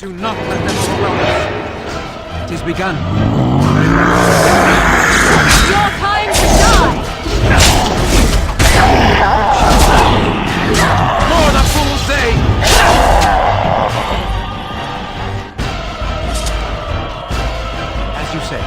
Do not let them overwhelm us. It is begun. Your time to die! More the fools say! As you say.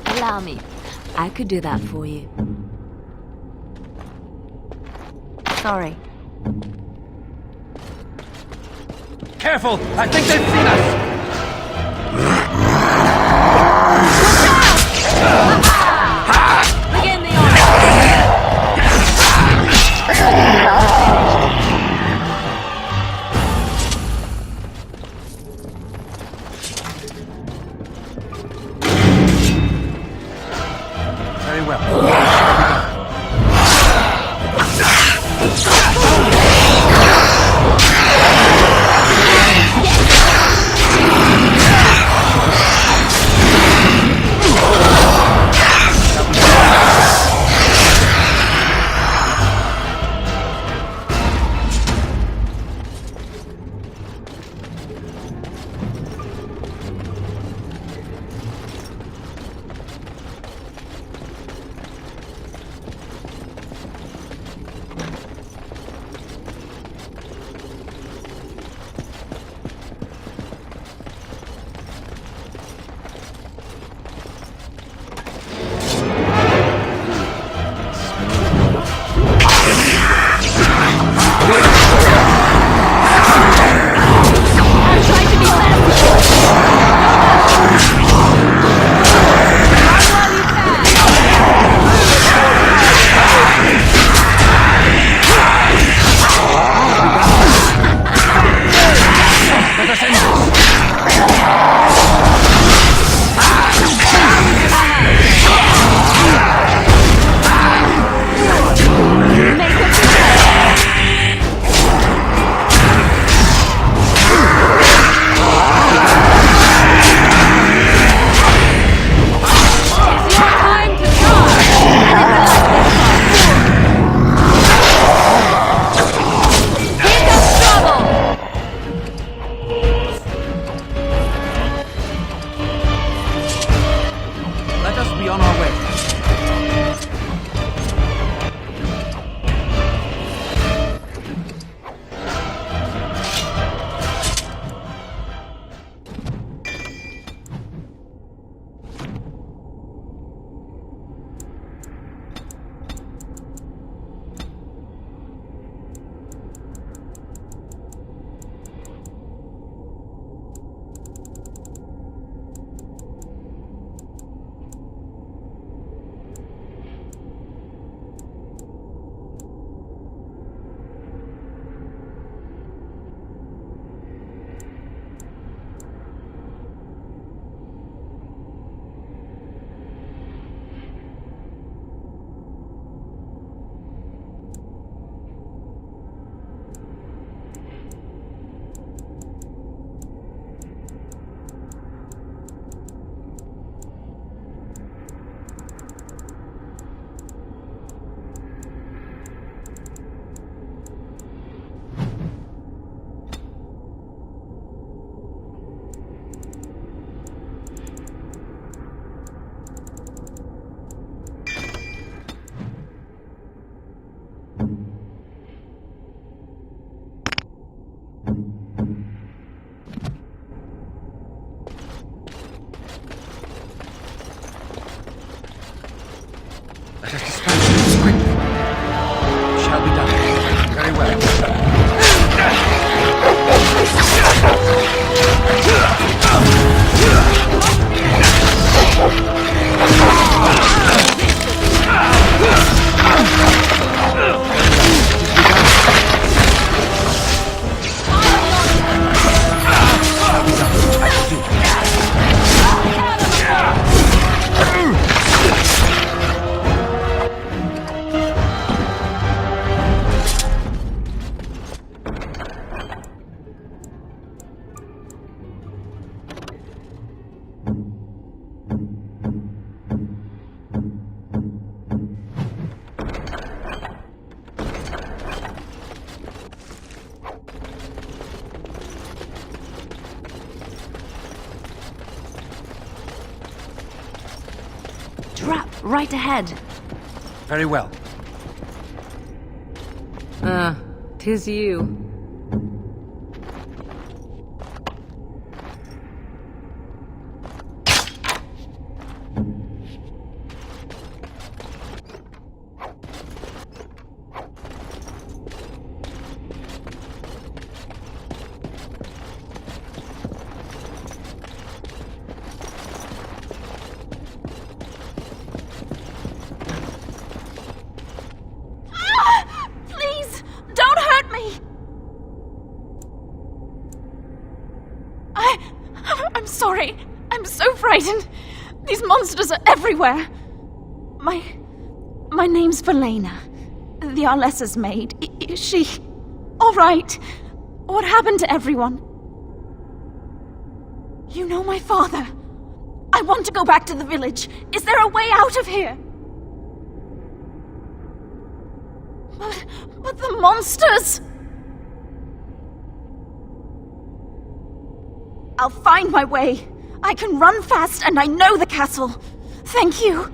Allow me. I could do that for you. Sorry. Careful! I think they've seen us! Begin the order! Very well. Let us dispatch this quickly. It shall be done. Very well. Right ahead. Very well. Tis you. Please, don't hurt me! I'm sorry. I'm so frightened. These monsters are everywhere. My name's Velena. The Arlessa's maid. Is she all right? What happened to everyone? You know my father. I want to go back to the village. Is there a way out of here? But the monsters! I'll find my way. I can run fast and I know the castle. Thank you.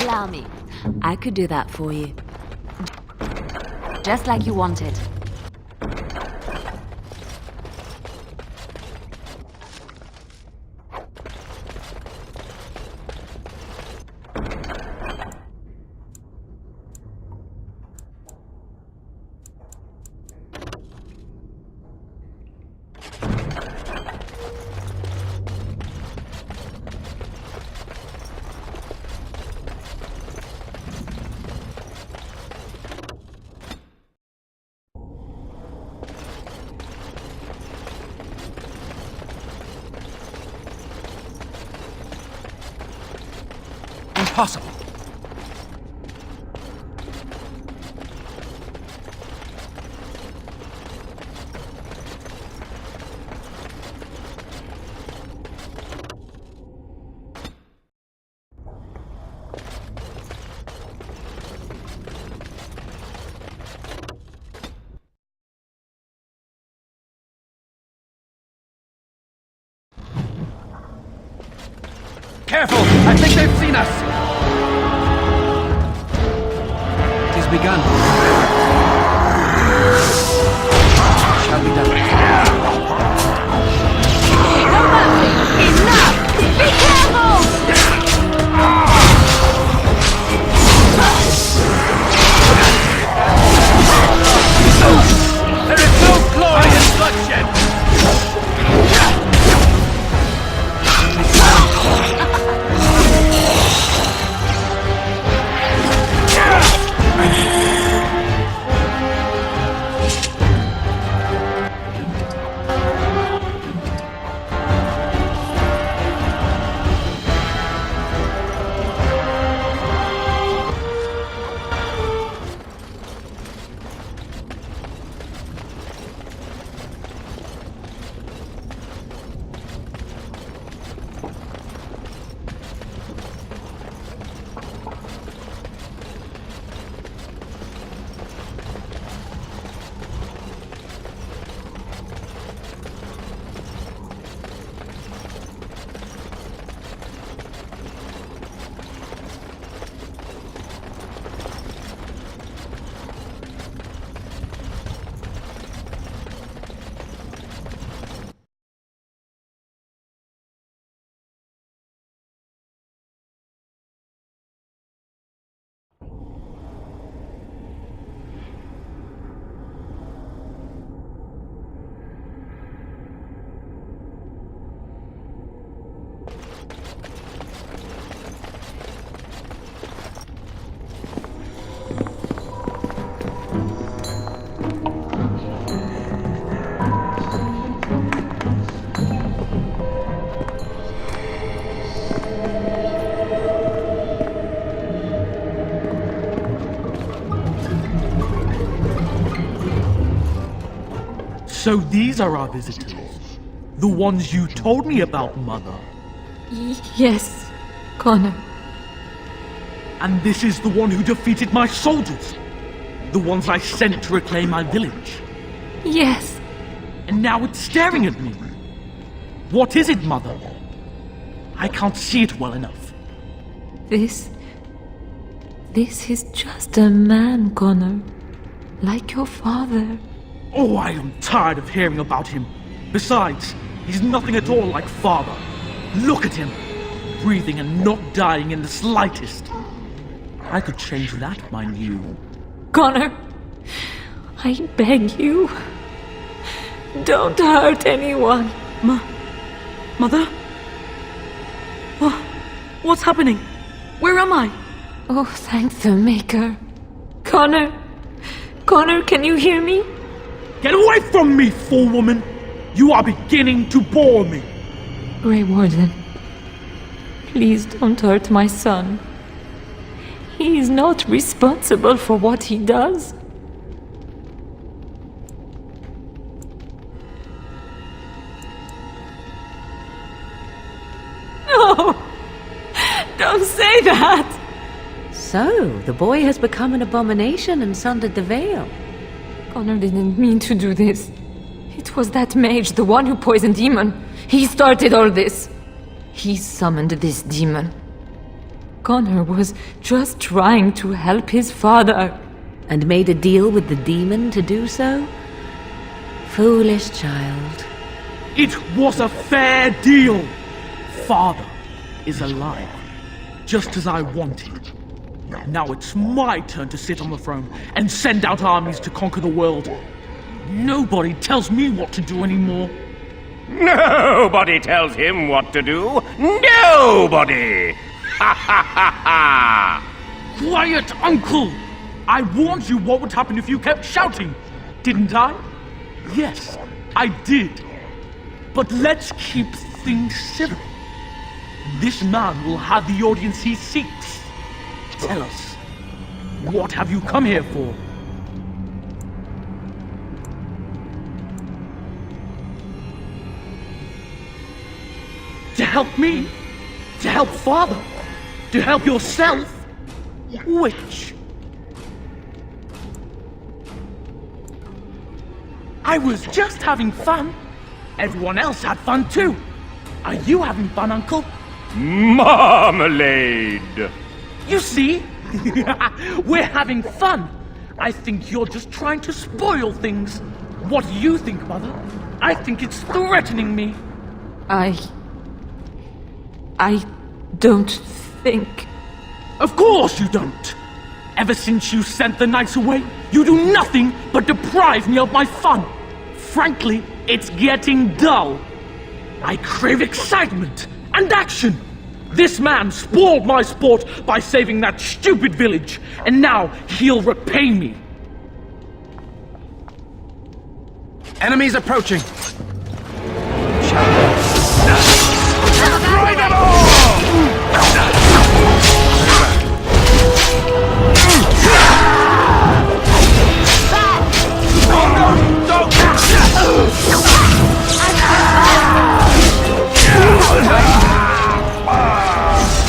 Allow me. I could do that for you. Just like you wanted. Impossible. Careful! I think they've seen us! It has begun. Shall be done. No mercy! Enough! Be careful! There is no glory in bloodshed! So these are our visitors. The ones you told me about, Mother. Yes, Connor. And this is the one who defeated my soldiers. The ones I sent to reclaim my village. Yes. And now it's staring at me. What is it, Mother? I can't see it well enough. This is just a man, Connor. Like your father. Oh, I am tired of hearing about him. Besides, he's nothing at all like father. Look at him, breathing and not dying in the slightest. I could change that, mind you. Connor, I beg you. Don't hurt anyone. Mother? What's happening? Where am I? Oh, thank the Maker. Connor, can you hear me? Get away from me, fool woman! You are beginning to bore me. Grey Warden, please don't hurt my son. He is not responsible for what he does. No! Don't say that! So, the boy has become an abomination and sundered the veil. Connor didn't mean to do this. It was that mage, the one who poisoned demon. He started all this. He summoned this demon. Connor was just trying to help his father. And made a deal with the demon to do so? Foolish child. It was a fair deal. Father is alive, just as I wanted. Now it's my turn to sit on the throne and send out armies to conquer the world. Nobody tells me what to do anymore. Nobody tells him what to do. Nobody! Ha ha ha ha! Quiet, Uncle! I warned you what would happen if you kept shouting, didn't I? Yes, I did. But let's keep things civil. This man will have the audience he seeks. Tell us, what have you come here for? To help me? To help Father? To help yourself? Which? I was just having fun. Everyone else had fun too. Are you having fun, Uncle? Marmalade! You see? We're having fun. I think you're just trying to spoil things. What do you think, Mother? I think it's threatening me. I don't think... Of course you don't! Ever since you sent the knights away, you do nothing but deprive me of my fun. Frankly, it's getting dull. I crave excitement and action. This man spoiled my sport by saving that stupid village, and now he'll repay me. Enemies approaching. Destroy them all!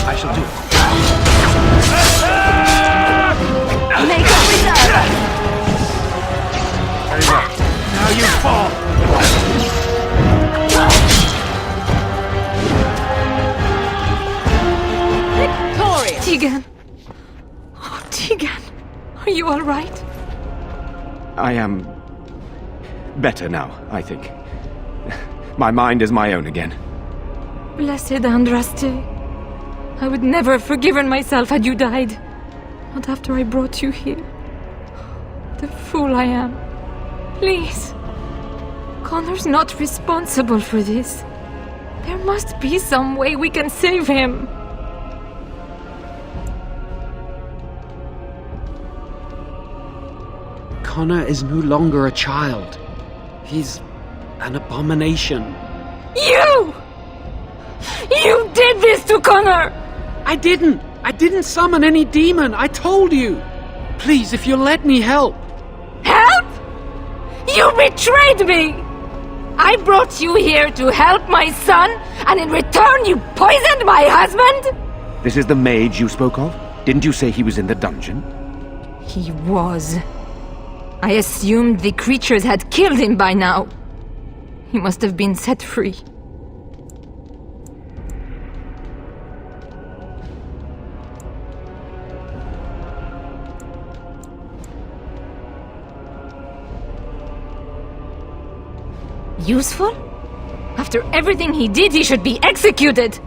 I shall do it. Make a reserve! Very well. Now you fall! Victorious! Tegan! Oh, Tegan! Are you alright? I am better now, I think. My mind is my own again. Blessed Andraste. I would never have forgiven myself had you died. Not after I brought you here. The fool I am. Please. Connor's not responsible for this. There must be some way we can save him. Connor is no longer a child. He's an abomination. You! You did this to Connor! I didn't summon any demon. I told you. Please, if you'll let me help. Help? You betrayed me! I brought you here to help my son, and in return you poisoned my husband? This is the mage you spoke of? Didn't you say he was in the dungeon? He was. I assumed the creatures had killed him by now. He must have been set free. Useful? After everything he did, he should be executed!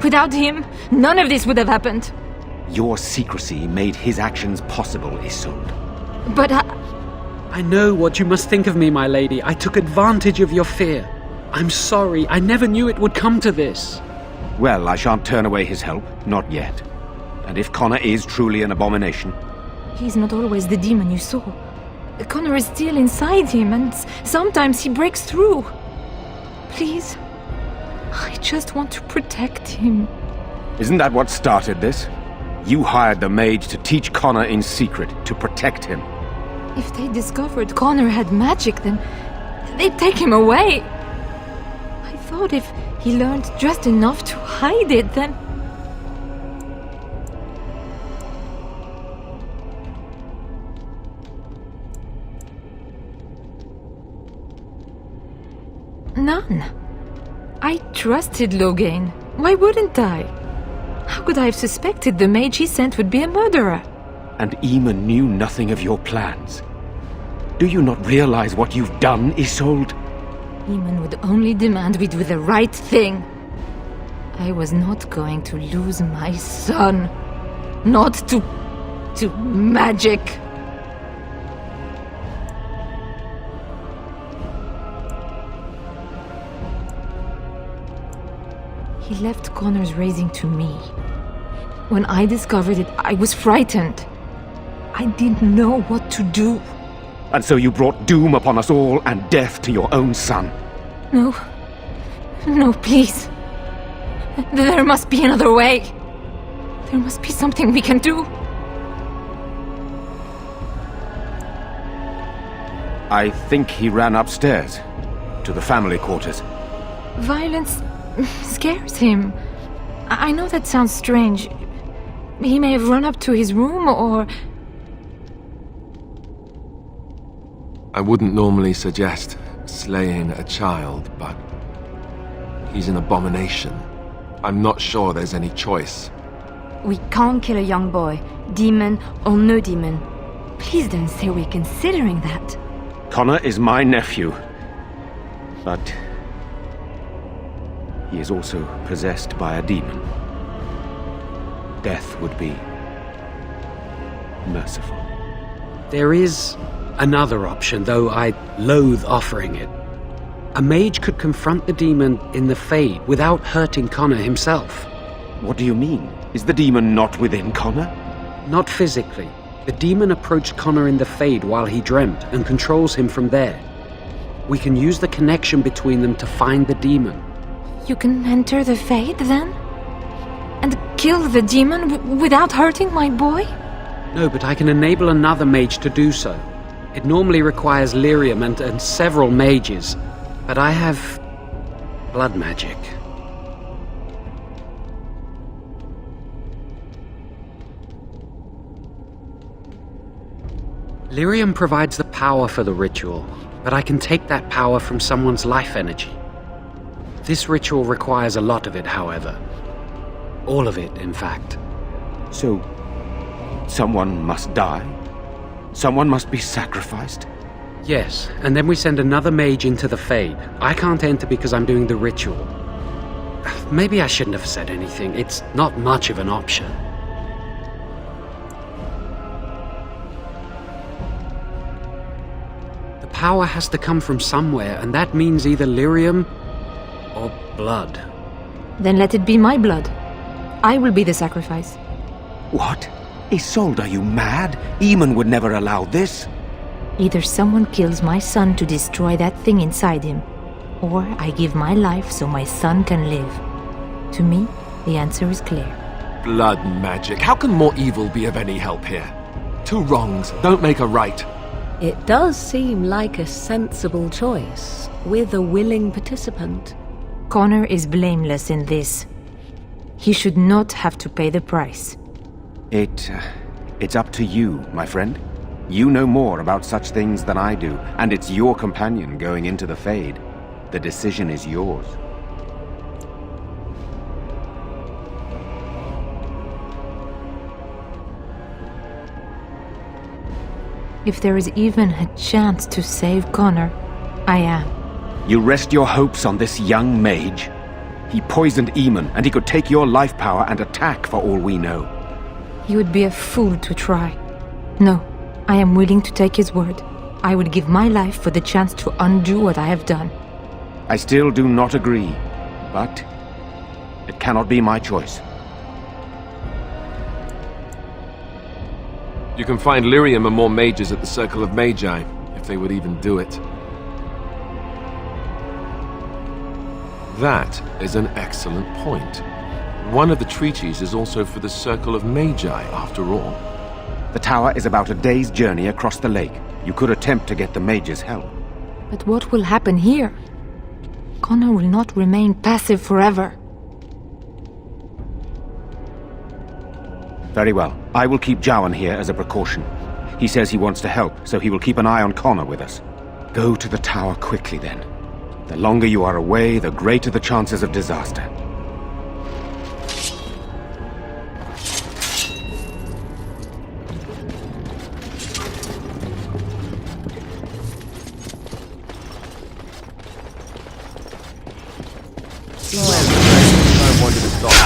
Without him, none of this would have happened. Your secrecy made his actions possible, Isolde. But I know what you must think of me, my lady. I took advantage of your fear. I'm sorry. I never knew it would come to this. Well, I shan't turn away his help. Not yet. And if Connor is truly an abomination... He's not always the demon you saw. Connor is still inside him, and sometimes he breaks through. Please, I just want to protect him. Isn't that what started this? You hired the mage to teach Connor in secret, to protect him. If they discovered Connor had magic, then they'd take him away. I thought if he learned just enough to hide it, then... None. I trusted Logain. Why wouldn't I? How could I have suspected the mage he sent would be a murderer? And Eamon knew nothing of your plans. Do you not realize what you've done, Isolde? Eamon would only demand we do the right thing. I was not going to lose my son. Not to magic. He left Connor's raising to me. When I discovered it, I was frightened. I didn't know what to do. And so you brought doom upon us all and death to your own son. No. No, please. There must be another way. There must be something we can do. I think he ran upstairs, to the family quarters. Violence scares him. I know that sounds strange. He may have run up to his room, or... I wouldn't normally suggest slaying a child, but he's an abomination. I'm not sure there's any choice. We can't kill a young boy, demon or no demon. Please don't say we're considering that. Connor is my nephew, but he is also possessed by a demon. Death would be merciful. There is another option, though I loathe offering it. A mage could confront the demon in the Fade without hurting Connor himself. What do you mean? Is the demon not within Connor? Not physically. The demon approached Connor in the Fade while he dreamt and controls him from there. We can use the connection between them to find the demon. You can enter the Fade, then? And kill the demon without hurting my boy? No, but I can enable another mage to do so. It normally requires lyrium and several mages, but I have blood magic. Lyrium provides the power for the ritual, but I can take that power from someone's life energy. This ritual requires a lot of it, however. All of it, in fact. So, someone must die? Someone must be sacrificed? Yes, and then we send another mage into the Fade. I can't enter because I'm doing the ritual. Maybe I shouldn't have said anything. It's not much of an option. The power has to come from somewhere, and that means either lyrium or blood. Then let it be my blood. I will be the sacrifice. What? Isolde, are you mad? Eamon would never allow this. Either someone kills my son to destroy that thing inside him, or I give my life so my son can live. To me, the answer is clear. Blood magic. How can more evil be of any help here? Two wrongs don't make a right. It does seem like a sensible choice, with a willing participant. Connor is blameless in this. He should not have to pay the price. It's up to you, my friend. You know more about such things than I do, and it's your companion going into the Fade. The decision is yours. If there is even a chance to save Connor, I am. You rest your hopes on this young mage? He poisoned Eamon, and he could take your life power and attack for all we know. He would be a fool to try. No, I am willing to take his word. I would give my life for the chance to undo what I have done. I still do not agree, but it cannot be my choice. You can find lyrium and more mages at the Circle of Magi, if they would even do it. That is an excellent point. One of the treaties is also for the Circle of Magi, after all. The tower is about a day's journey across the lake. You could attempt to get the mage's help. But what will happen here? Connor will not remain passive forever. Very well. I will keep Jowan here as a precaution. He says he wants to help, so he will keep an eye on Connor with us. Go to the tower quickly, then. The longer you are away, the greater the chances of disaster. I wanted to stop.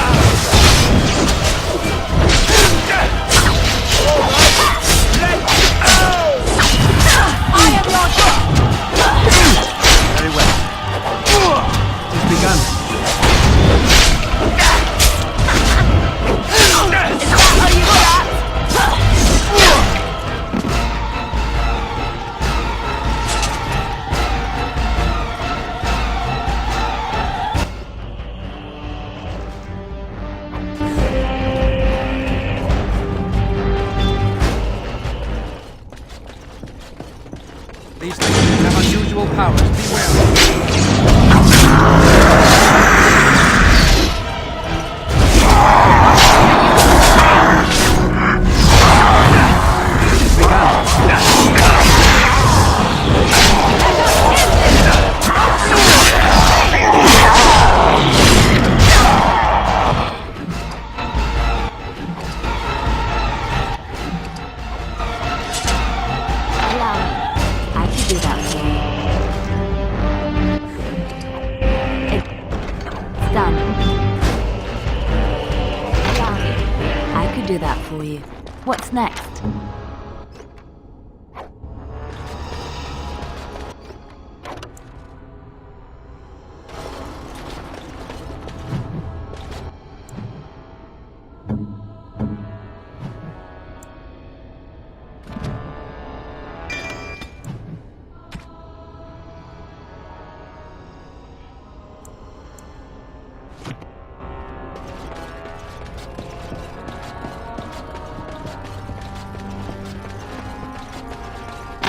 These things have unusual powers. Beware. Do that for you. What's next?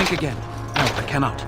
Think again. No, I cannot.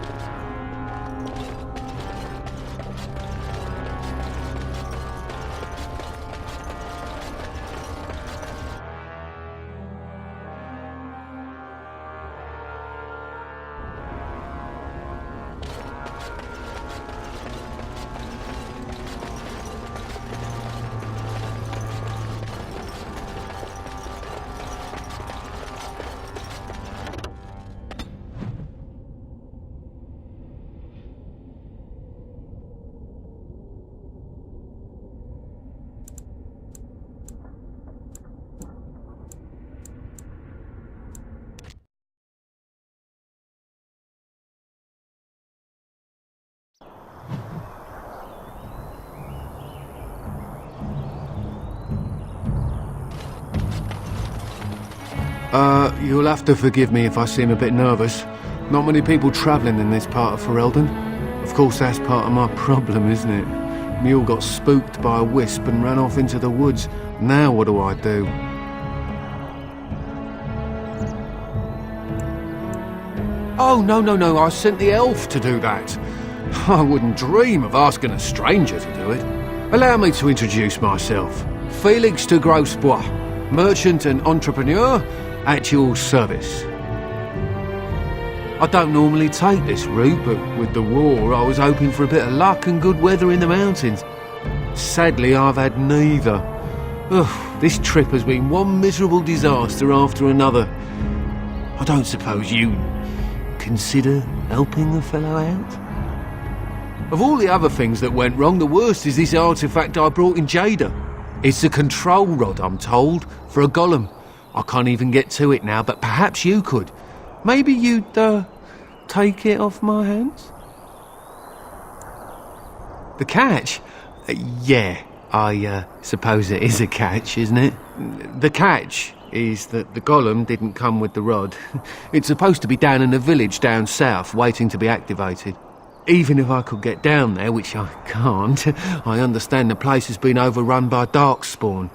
You'll have to forgive me if I seem a bit nervous. Not many people travelling in this part of Ferelden. Of course, that's part of my problem, isn't it? Mule got spooked by a wisp and ran off into the woods. Now what do I do? Oh, no, I sent the elf to do that. I wouldn't dream of asking a stranger to do it. Allow me to introduce myself. Felix de Grosbois, merchant and entrepreneur at your service. I don't normally take this route, but with the war, I was hoping for a bit of luck and good weather in the mountains. Sadly, I've had neither. Ugh, this trip has been one miserable disaster after another. I don't suppose you consider helping a fellow out? Of all the other things that went wrong, the worst is this artifact I brought in Jada. It's a control rod, I'm told, for a golem. I can't even get to it now, but perhaps you could. Maybe you'd, take it off my hands? The catch? Yeah, I suppose it is a catch, isn't it? The catch is that the golem didn't come with the rod. It's supposed to be down in a village down south, waiting to be activated. Even if I could get down there, which I can't, I understand the place has been overrun by Darkspawn.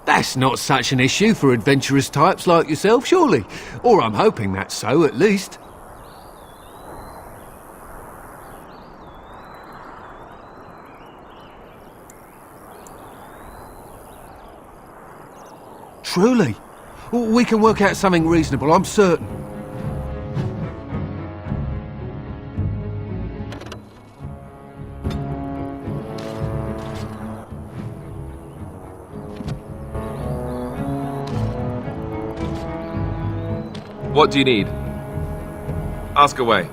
That's not such an issue for adventurous types like yourself, surely? Or I'm hoping that's so, at least. Truly? We can work out something reasonable, I'm certain. What do you need? Ask away.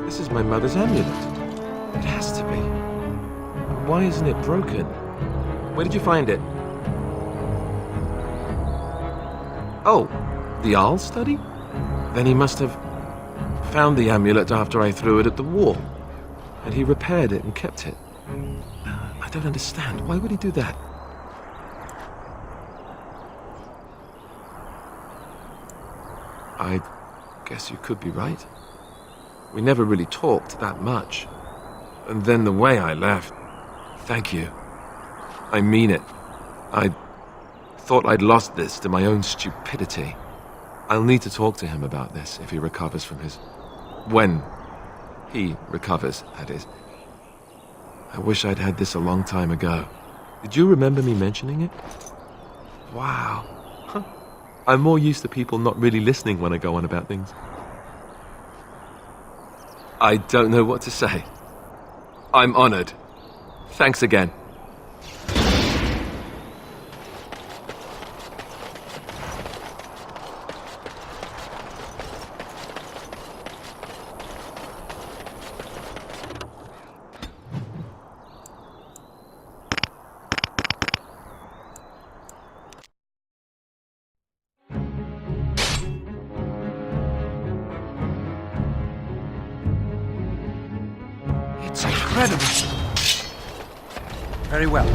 This is my mother's amulet. It has to be. Why isn't it broken? Where did you find it? Oh, the Arl study? Then he must have found the amulet after I threw it at the wall. And he repaired it and kept it. I don't understand. Why would he do that? I guess you could be right. We never really talked that much. And then the way I left... Thank you. I mean it. I thought I'd lost this to my own stupidity. I'll need to talk to him about this if he recovers from his... When he recovers, that is. I wish I'd had this a long time ago. Did you remember me mentioning it? Wow. Huh. I'm more used to people not really listening when I go on about things. I don't know what to say. I'm honored. Thanks again. It's incredible. Very well.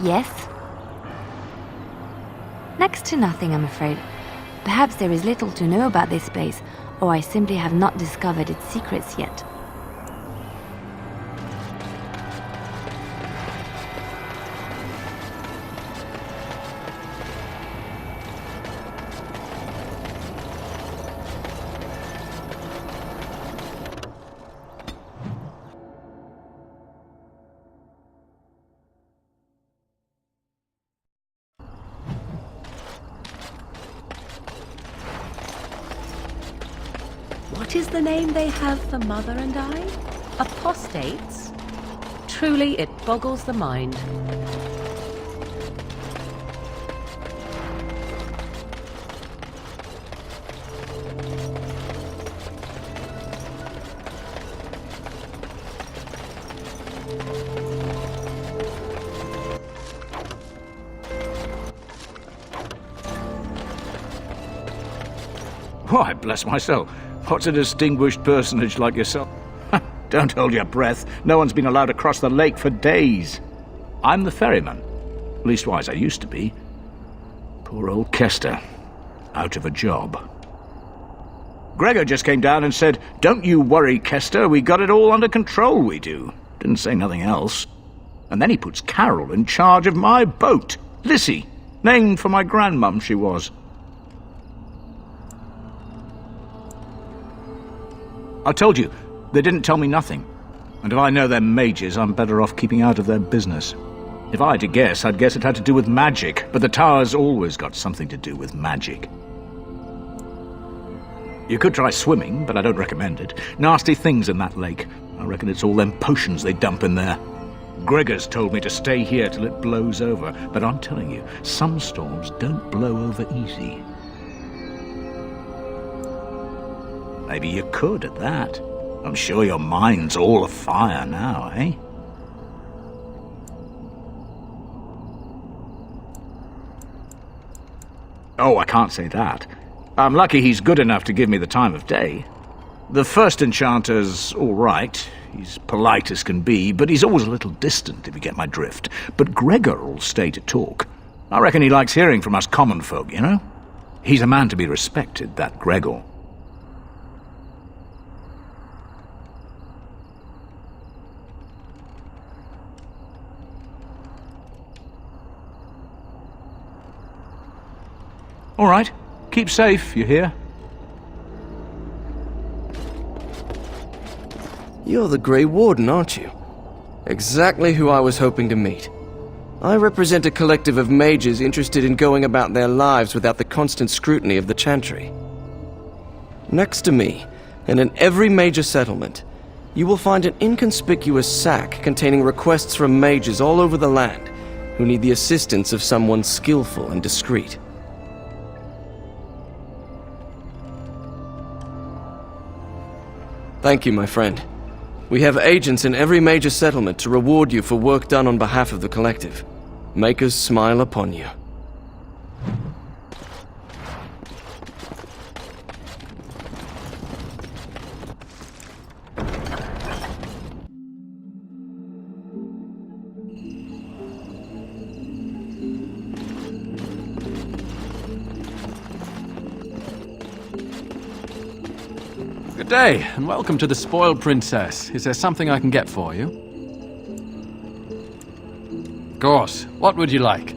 Yes? Next to nothing, I'm afraid. Perhaps there is little to know about this place, or I simply have not discovered its secrets yet. That is the name they have for Mother and I? Apostates? Truly, it boggles the mind. Why, bless my soul, what's a distinguished personage like yourself? Don't hold your breath. No one's been allowed across the lake for days. I'm the ferryman. Leastwise, I used to be. Poor old Kester. Out of a job. Gregor just came down and said, "Don't you worry, Kester, we got it all under control, we do." Didn't say nothing else. And then he puts Carol in charge of my boat. Lissy, named for my grandmum she was. I told you, they didn't tell me nothing. And if I know they're mages, I'm better off keeping out of their business. If I had to guess, I'd guess it had to do with magic, but the tower's always got something to do with magic. You could try swimming, but I don't recommend it. Nasty things in that lake. I reckon it's all them potions they dump in there. Gregor's told me to stay here till it blows over, but I'm telling you, some storms don't blow over easy. Maybe you could at that. I'm sure your mind's all afire now, eh? Oh, I can't say that. I'm lucky he's good enough to give me the time of day. The first enchanter's all right. He's polite as can be, but he's always a little distant, if you get my drift. But Gregor'll stay to talk. I reckon he likes hearing from us common folk, you know? He's a man to be respected, that Gregor. All right. Keep safe, you hear? You're the Grey Warden, aren't you? Exactly who I was hoping to meet. I represent a collective of mages interested in going about their lives without the constant scrutiny of the Chantry. Next to me, and in every major settlement, you will find an inconspicuous sack containing requests from mages all over the land who need the assistance of someone skillful and discreet. Thank you, my friend. We have agents in every major settlement to reward you for work done on behalf of the collective. Make us smile upon you. Good day, and welcome to the Spoiled Princess. Is there something I can get for you? Of course. What would you like?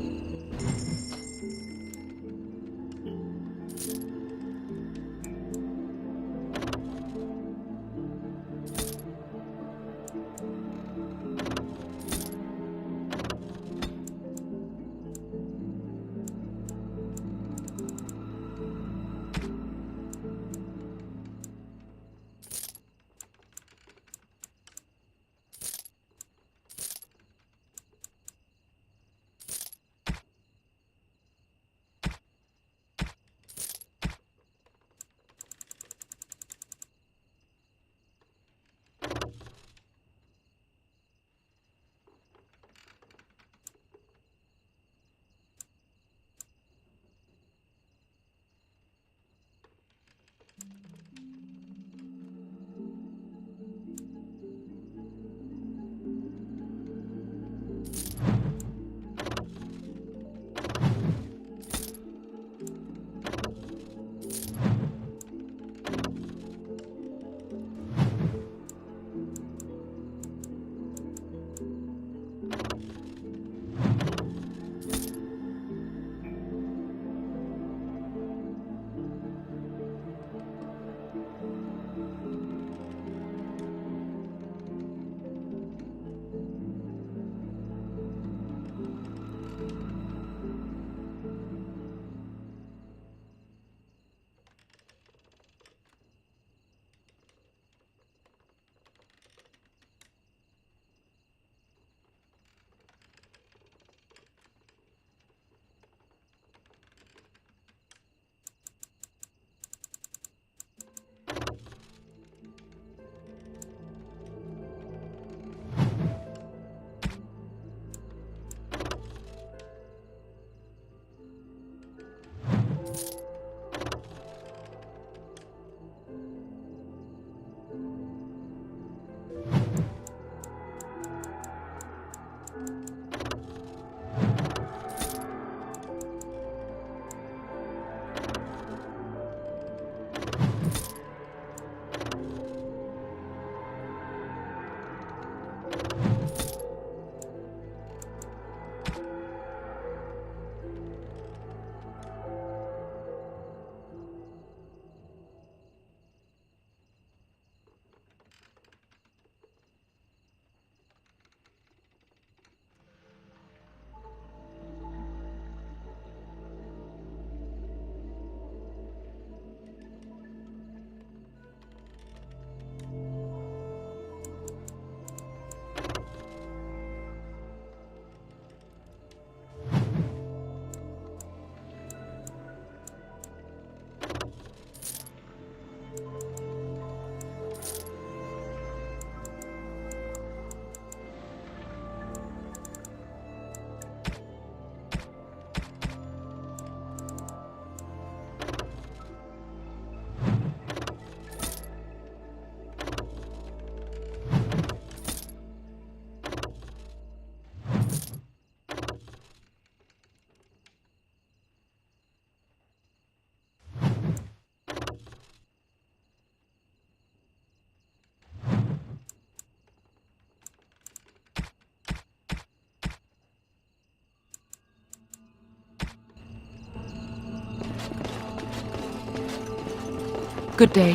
Good day.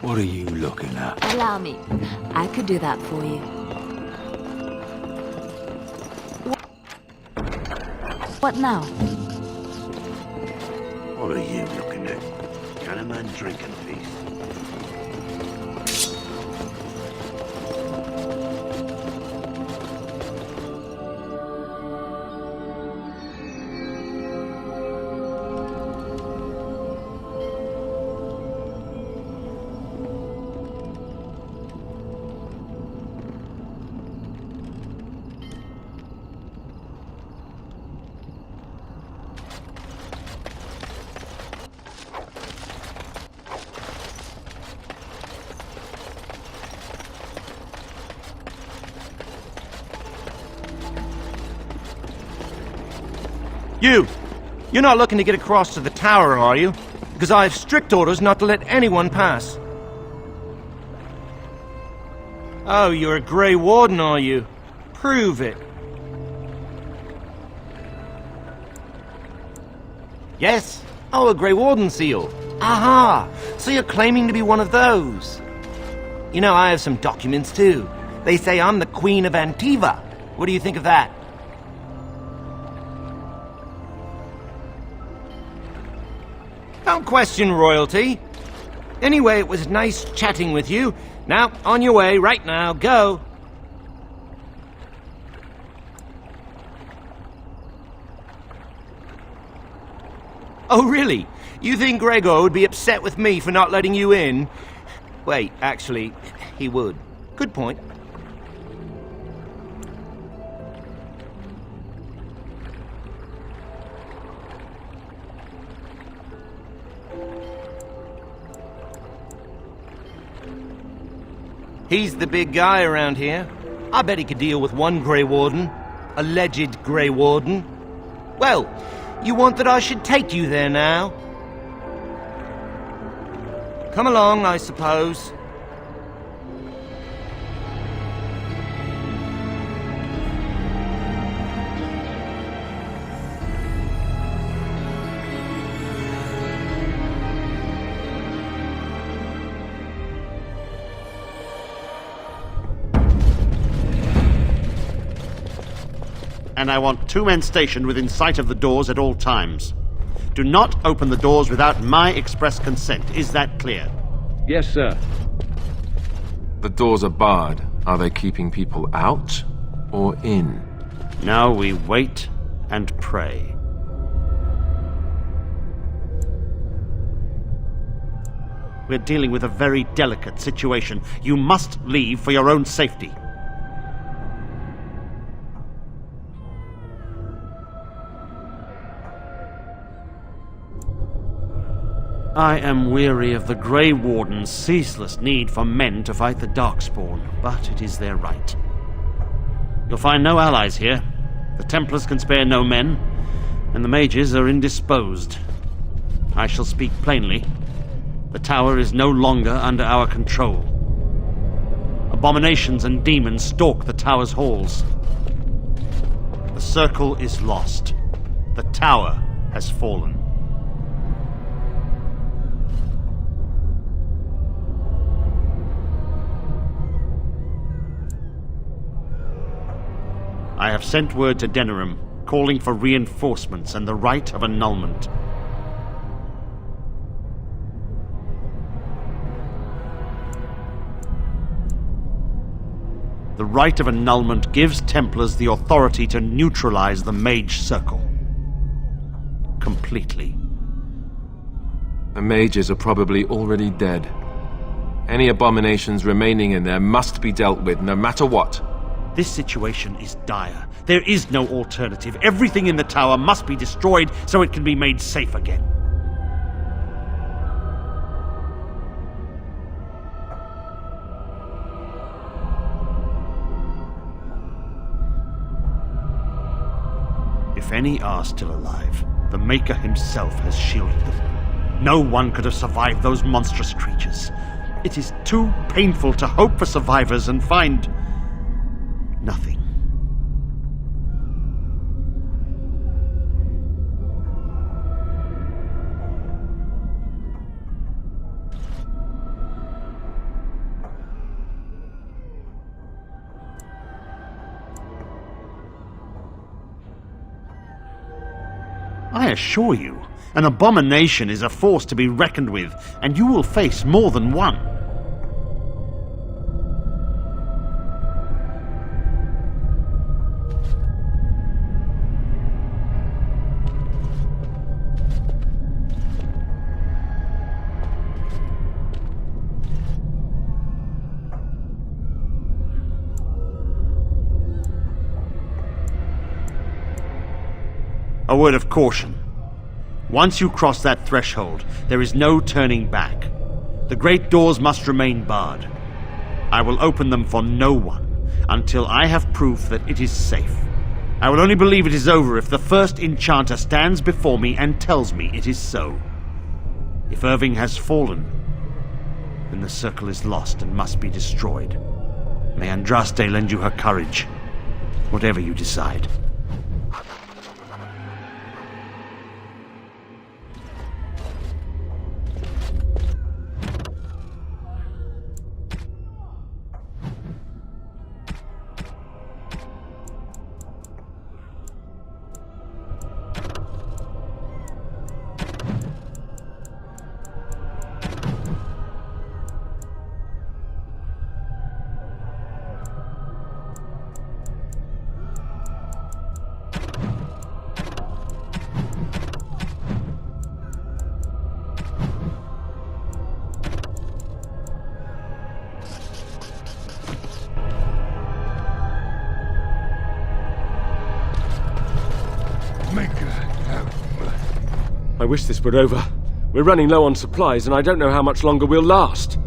What are you looking at? Allow me. I could do that for you. What now? What are you looking at? Can a man drink in peace? You're not looking to get across to the tower, are you? Because I have strict orders not to let anyone pass. Oh, you're a Grey Warden, are you? Prove it. Yes? Oh, a Grey Warden seal. Aha! So you're claiming to be one of those. You know, I have some documents too. They say I'm the Queen of Antiva. What do you think of that? Don't question royalty. Anyway, it was nice chatting with you. Now, on your way, right now, go. Oh, really? You think Gregor would be upset with me for not letting you in? Wait, actually, he would. Good point. He's the big guy around here. I bet he could deal with one Grey Warden. Alleged Grey Warden. Well, you want that I should take you there now? Come along, I suppose. And I want 2 men stationed within sight of the doors at all times. Do not open the doors without my express consent. Is that clear? Yes, sir. The doors are barred. Are they keeping people out or in? Now we wait and pray. We're dealing with a very delicate situation. You must leave for your own safety. I am weary of the Grey Wardens' ceaseless need for men to fight the Darkspawn, but it is their right. You'll find no allies here. The Templars can spare no men, and the Mages are indisposed. I shall speak plainly. The tower is no longer under our control. Abominations and demons stalk the tower's halls. The circle is lost. The tower has fallen. I have sent word to Denerim, calling for reinforcements and the right of annulment. The right of annulment gives Templars the authority to neutralize the Mage Circle. Completely. The mages are probably already dead. Any abominations remaining in there must be dealt with, no matter what. This situation is dire. There is no alternative. Everything in the tower must be destroyed so it can be made safe again. If any are still alive, the Maker himself has shielded them. No one could have survived those monstrous creatures. It is too painful to hope for survivors and find nothing. I assure you, an abomination is a force to be reckoned with, and you will face more than one. A word of caution. Once you cross that threshold, there is no turning back. The great doors must remain barred. I will open them for no one until I have proof that it is safe. I will only believe it is over if the first enchanter stands before me and tells me it is so. If Irving has fallen, then the circle is lost and must be destroyed. May Andraste lend you her courage, whatever you decide. I wish this were over. We're running low on supplies, and I don't know how much longer we'll last.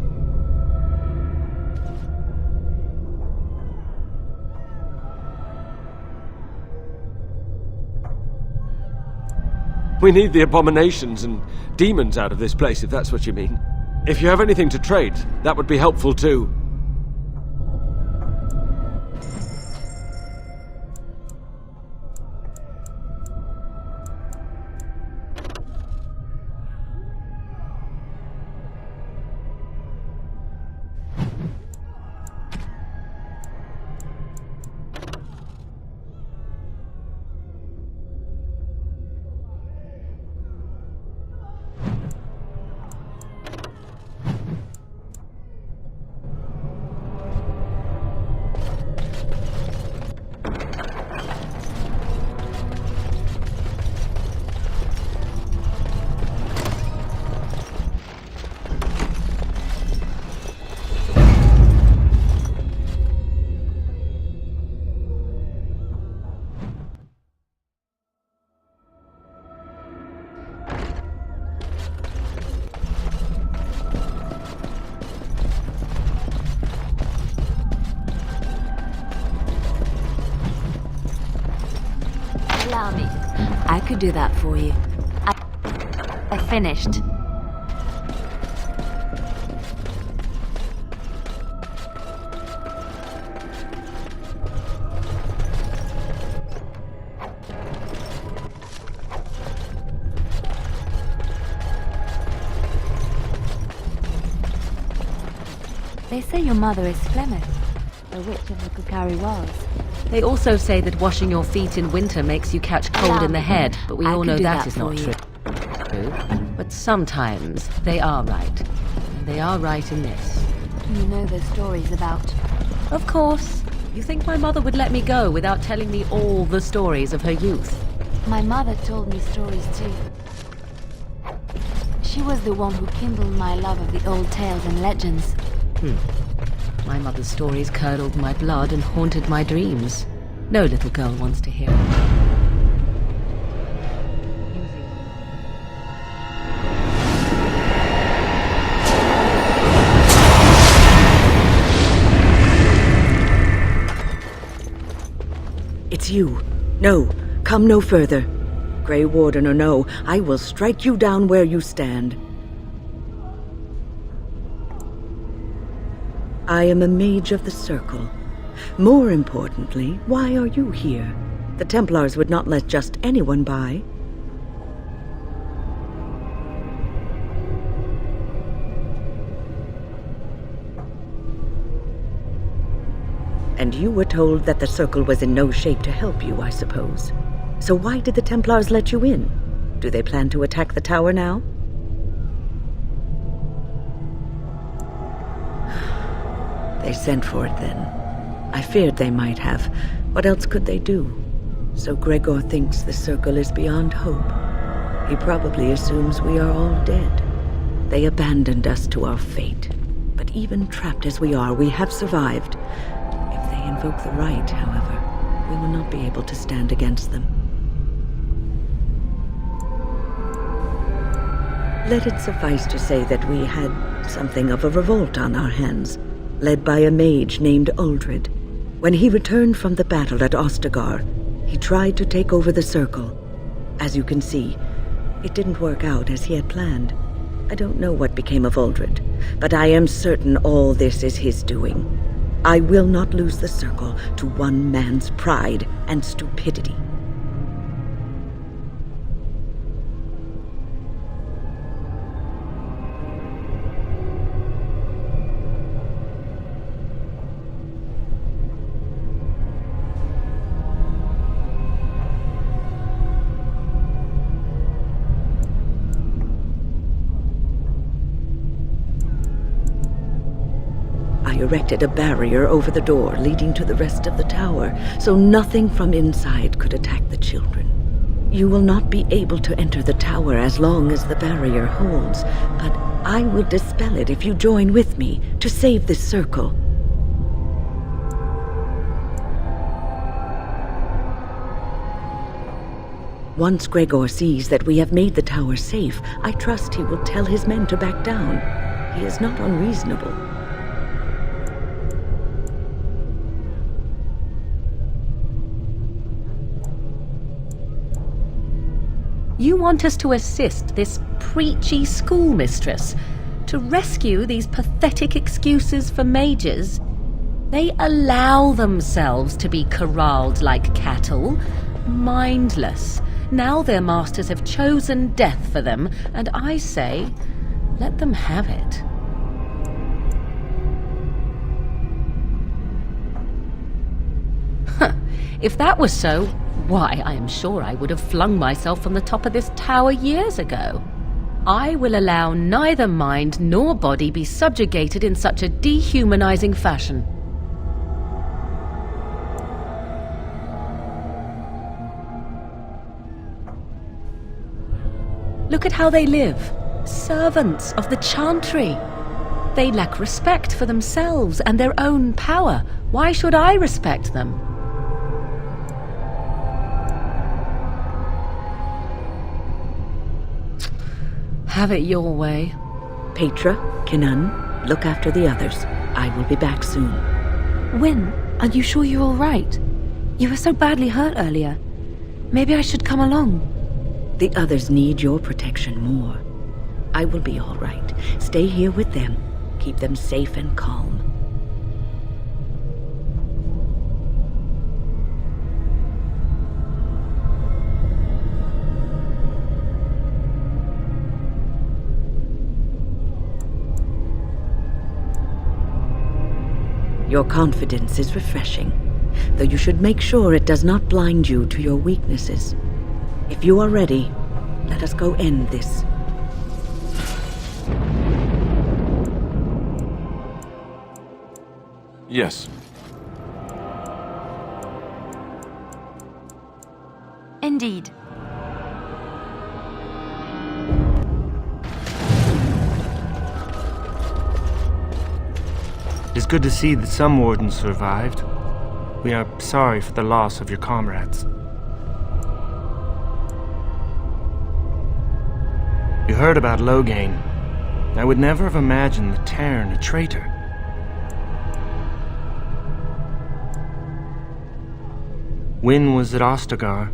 We need the abominations and demons out of this place, if that's what you mean. If you have anything to trade, that would be helpful too. Allow me. I could do that for you. I finished. They say your mother is Flemish, a witch of the Kukari Wells. They also say that washing your feet in winter makes you catch cold in the head, but we all know that is not true. But sometimes they are right. And they are right in this. You know the stories about... Of course. You think my mother would let me go without telling me all the stories of her youth? My mother told me stories too. She was the one who kindled my love of the old tales and legends. My mother's stories curdled my blood and haunted my dreams. No little girl wants to hear it. It's you. No, come no further. Grey Warden or no, I will strike you down where you stand. I am a mage of the Circle. More importantly, why are you here? The Templars would not let just anyone by. And you were told that the Circle was in no shape to help you, I suppose. So why did the Templars let you in? Do they plan to attack the tower now? They sent for it then. I feared they might have. What else could they do? So Gregor thinks the circle is beyond hope. He probably assumes we are all dead. They abandoned us to our fate. But even trapped as we are, we have survived. If they invoke the right, however, we will not be able to stand against them. Let it suffice to say that we had something of a revolt on our hands, led by a mage named Uldred. When he returned from the battle at Ostagar, he tried to take over the circle. As you can see, it didn't work out as he had planned. I don't know what became of Uldred, but I am certain all this is his doing. I will not lose the circle to one man's pride and stupidity. Erected a barrier over the door leading to the rest of the tower, so nothing from inside could attack the children. You will not be able to enter the tower as long as the barrier holds, but I will dispel it if you join with me to save this circle. Once Gregor sees that we have made the tower safe, I trust he will tell his men to back down. He is not unreasonable. You want us to assist this preachy schoolmistress to rescue these pathetic excuses for mages? They allow themselves to be corralled like cattle, mindless. Now their masters have chosen death for them, and I say, let them have it. If that was so, why, I am sure I would have flung myself from the top of this tower years ago. I will allow neither mind nor body be subjugated in such a dehumanizing fashion. Look at how they live. Servants of the Chantry. They lack respect for themselves and their own power. Why should I respect them? Have it your way. Petra, Kinan, look after the others. I will be back soon. Wyn, are you sure you're all right? You were so badly hurt earlier. Maybe I should come along. The others need your protection more. I will be all right. Stay here with them. Keep them safe and calm. Your confidence is refreshing, though you should make sure it does not blind you to your weaknesses. If you are ready, let us go end this. Yes. Indeed. It is good to see that some wardens survived. We are sorry for the loss of your comrades. You heard about Loghain. I would never have imagined the Terran a traitor. Wyn was at Ostagar.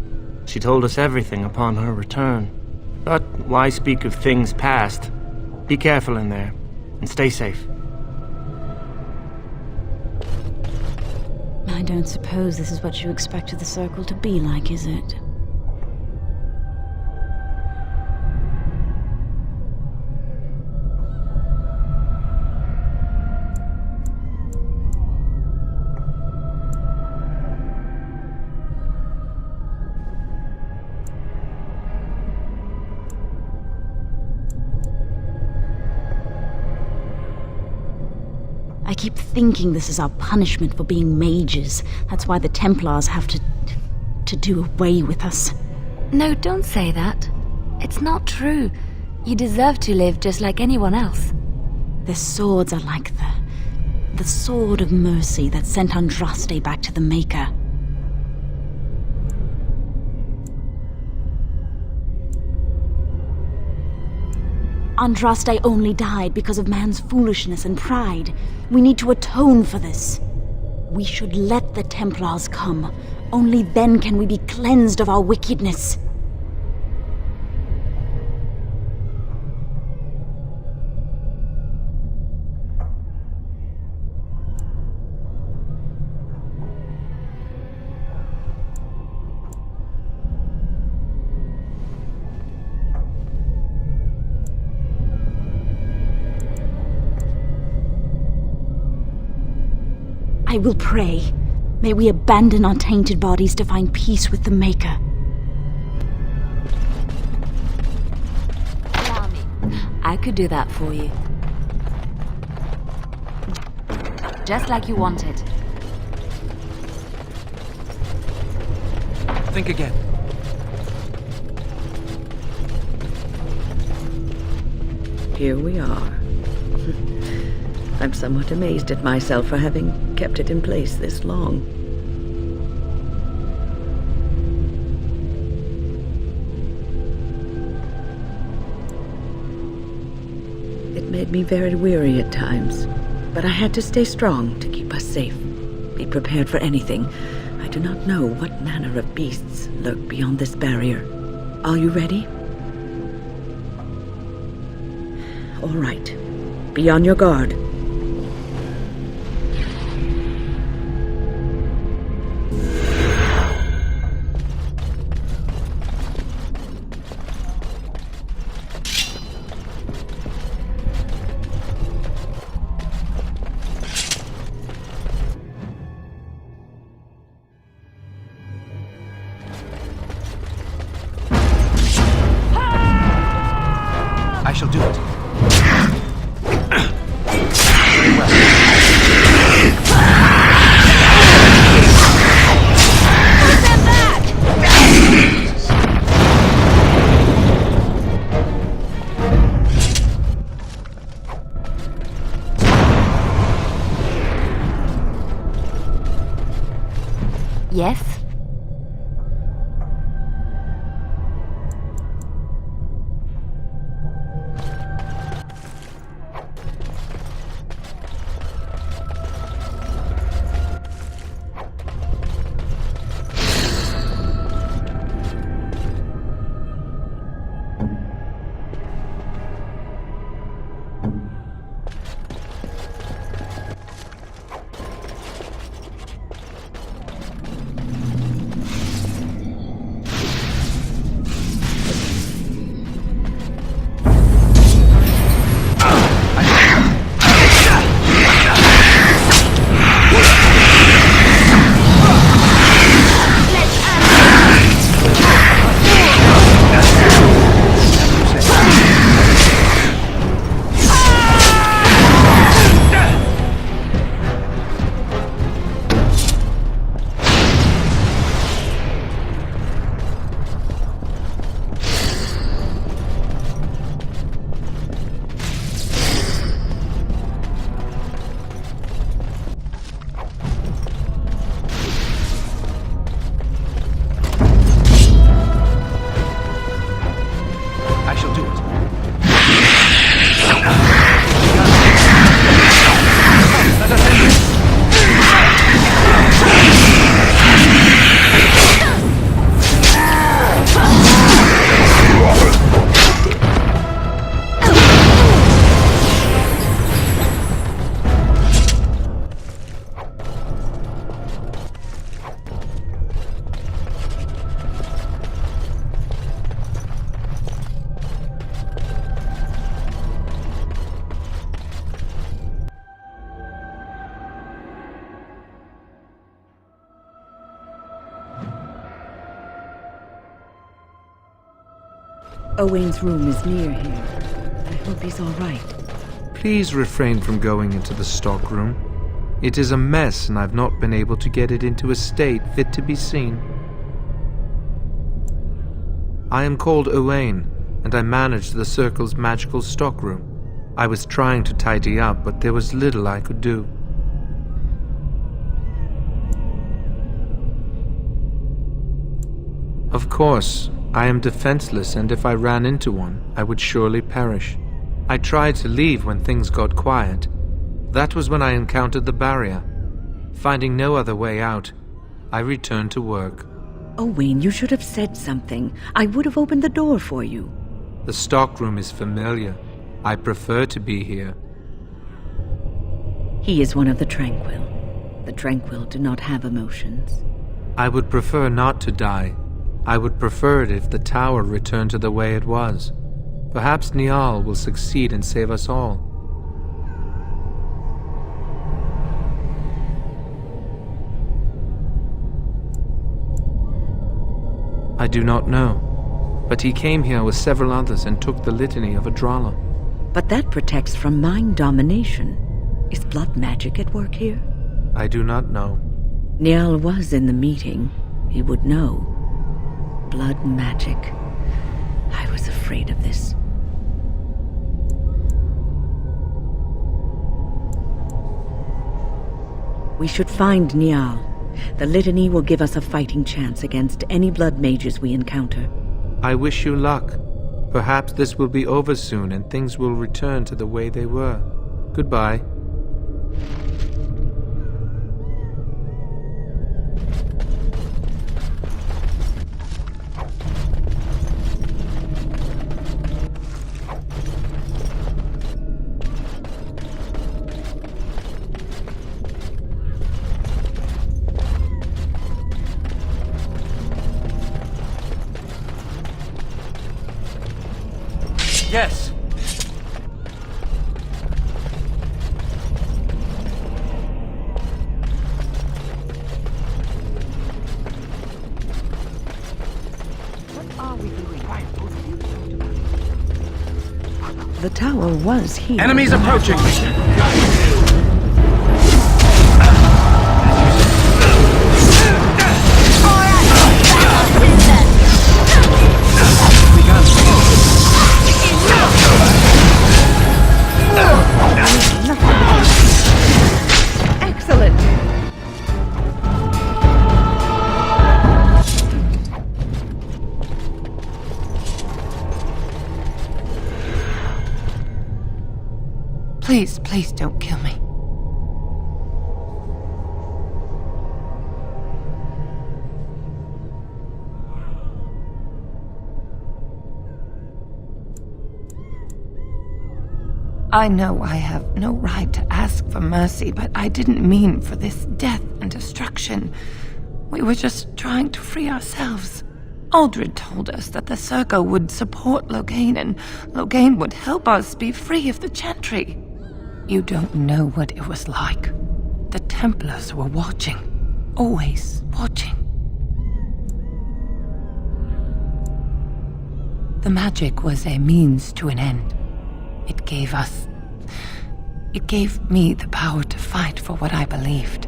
She told us everything upon her return. But why speak of things past? Be careful in there, and stay safe. I don't suppose this is what you expected the circle to be like, is it? keep thinking this is our punishment for being mages. That's why the Templars have to do away with us. No, don't say that. It's not true. You deserve to live just like anyone else. Their swords are like the sword of mercy that sent Andraste back to the Maker. Andraste only died because of man's foolishness and pride. We need to atone for this. We should let the Templars come. Only then can we be cleansed of our wickedness. I will pray. May we abandon our tainted bodies to find peace with the Maker. Allow me. I could do that for you. Just like you wanted. Think again. Here we are. I'm somewhat amazed at myself for having kept it in place this long. It made me very weary at times, but I had to stay strong to keep us safe. Be prepared for anything. I do not know what manner of beasts lurk beyond this barrier. Are you ready? All right. Be on your guard. I shall do it. Yes? Owain's room is near here. I hope he's all right. Please refrain from going into the stockroom. It is a mess, and I've not been able to get it into a state fit to be seen. I am called Owain, and I manage the Circle's magical stockroom. I was trying to tidy up, but there was little I could do. Of course, I am defenseless, and if I ran into one, I would surely perish. I tried to leave when things got quiet. That was when I encountered the barrier. Finding no other way out, I returned to work. Owain, you should have said something. I would have opened the door for you. The stockroom is familiar. I prefer to be here. He is one of the Tranquil. The Tranquil do not have emotions. I would prefer not to die. I would prefer it if the tower returned to the way it was. Perhaps Niall will succeed and save us all. I do not know, but he came here with several others and took the litany of Adrala. But that protects from mind domination. Is blood magic at work here? I do not know. Niall was in the meeting. He would know. Blood magic. I was afraid of this. We should find Niall. The litany will give us a fighting chance against any blood mages we encounter. I wish you luck. Perhaps this will be over soon and things will return to the way they were. Goodbye. Yes. What are we doing? The tower was here. Enemies approaching. Excellent! Please, please don't kill me. I know I have no right to ask for mercy, but I didn't mean for this death and destruction. We were just trying to free ourselves. Aldred told us that the Circle would support Loghain, and Loghain would help us be free of the Chantry. You don't know what it was like. The Templars were watching. Always watching. The magic was a means to an end. It gave me the power to fight for what I believed.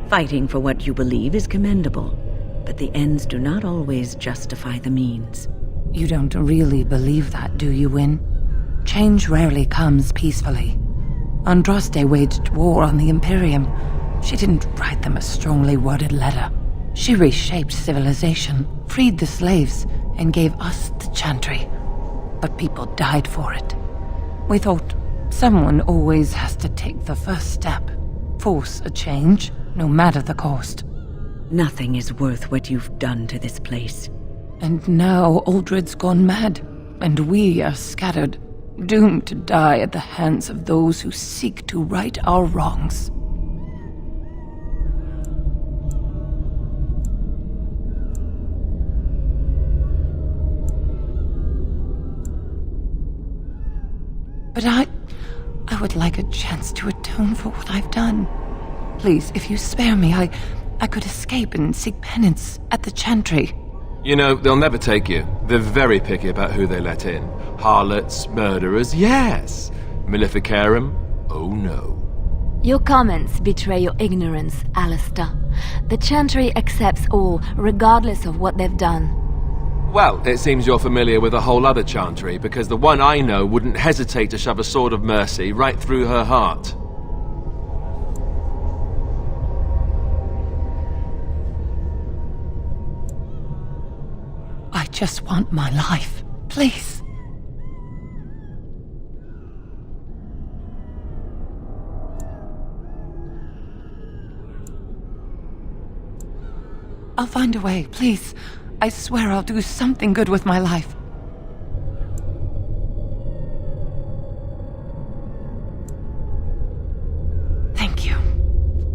Fighting for what you believe is commendable, but the ends do not always justify the means. You don't really believe that, do you, Wynne? Change rarely comes peacefully. Andraste waged war on the Imperium. She didn't write them a strongly worded letter. She reshaped civilization, freed the slaves, and gave us the Chantry. But people died for it. We thought someone always has to take the first step, force a change, no matter the cost. Nothing is worth what you've done to this place. And now Aldred's gone mad, and we are scattered, doomed to die at the hands of those who seek to right our wrongs. But I would like a chance to atone for what I've done. Please, if you spare me, I could escape and seek penance at the Chantry. You know, they'll never take you. They're very picky about who they let in. Harlots, murderers, yes. Maleficarum, oh no. Your comments betray your ignorance, Alistair. The Chantry accepts all, regardless of what they've done. Well, it seems you're familiar with a whole other Chantry, because the one I know wouldn't hesitate to shove a sword of mercy right through her heart. I just want my life. Please. I'll find a way, please. I swear I'll do something good with my life. Thank you.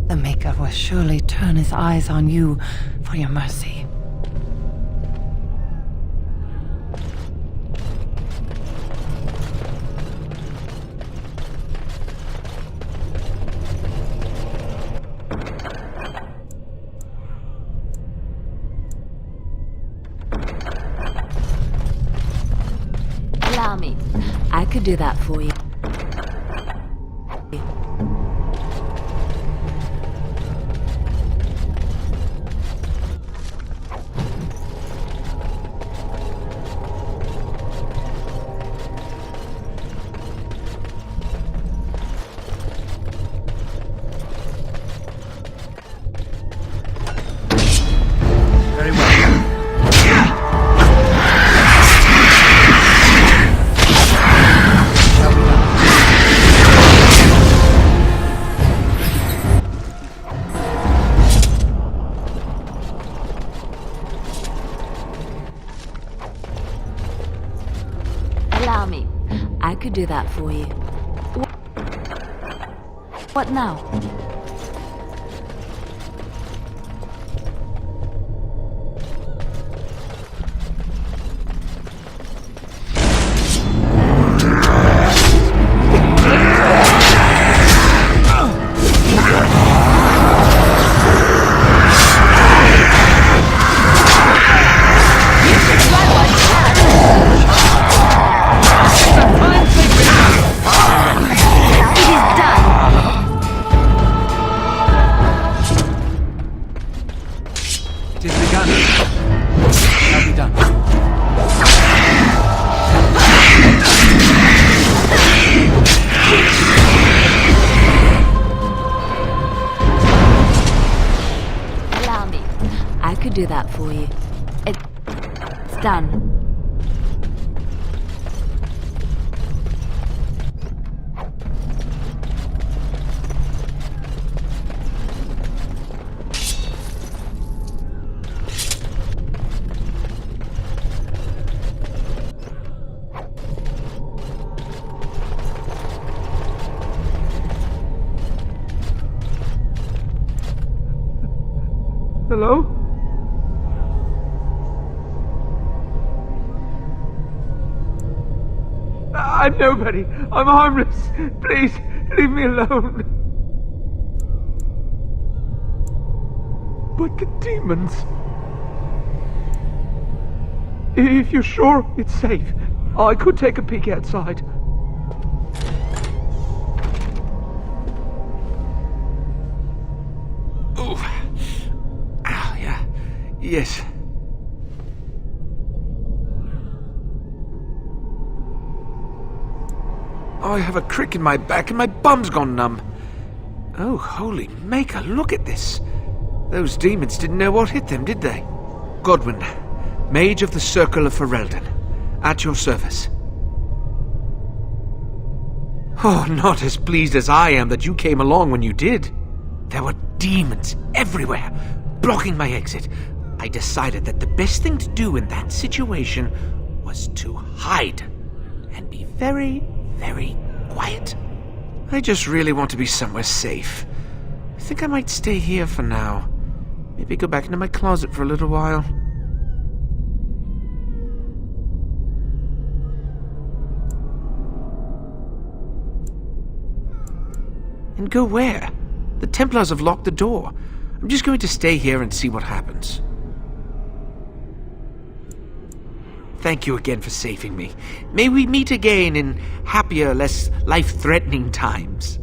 The Maker will surely turn his eyes on you for your mercy. Allow me. I could do that for you. Very well. Allow me. I could do that for you. What now? It is begun. Shall be done. Allow me. I could do that for you. It's done. Hello? I'm nobody. I'm harmless. Please, leave me alone. But the demons... If you're sure it's safe, I could take a peek outside. Yes. Oh, I have a crick in my back and my bum's gone numb. Oh, holy maker, look at this. Those demons didn't know what hit them, did they? Godwin, Mage of the Circle of Ferelden, at your service. Oh, not as pleased as I am that you came along when you did. There were demons everywhere, blocking my exit. I decided that the best thing to do in that situation was to hide and be very, very quiet. I just really want to be somewhere safe. I think I might stay here for now. Maybe go back into my closet for a little while. And go where? The Templars have locked the door. I'm just going to stay here and see what happens. Thank you again for saving me. May we meet again in happier, less life-threatening times.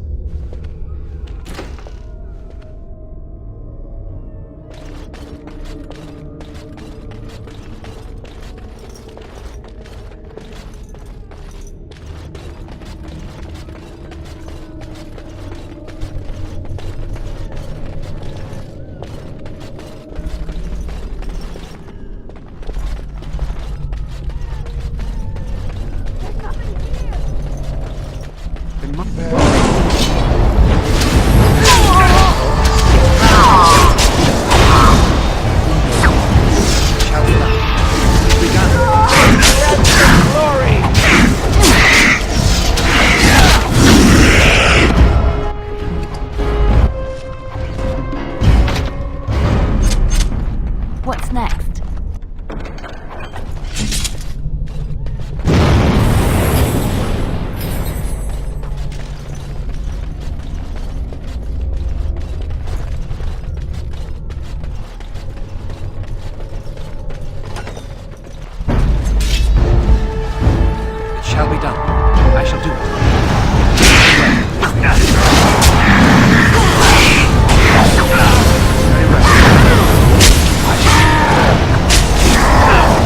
What's next? It shall be done. I shall do it.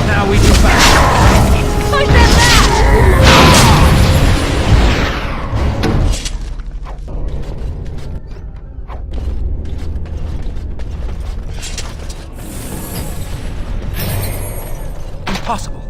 Now we move back. Push them back! Impossible.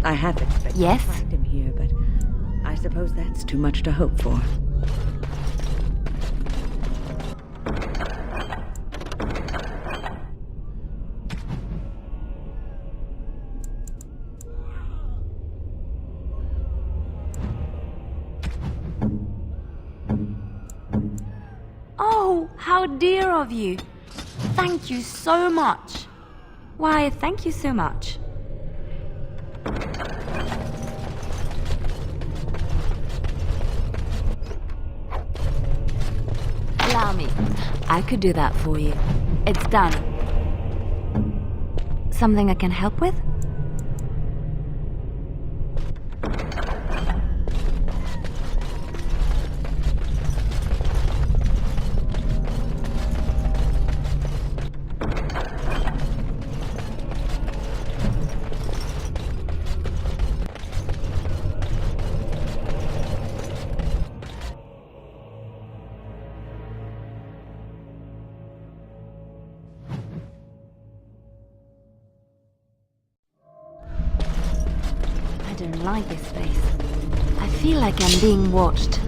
I half expected Yes? to find him here, but I suppose that's too much to hope for. Oh, how dear of you. Thank you so much. Why, thank you so much. Allow me. I could do that for you. It's done. Something I can help with? I don't like this space. I feel like I'm being watched.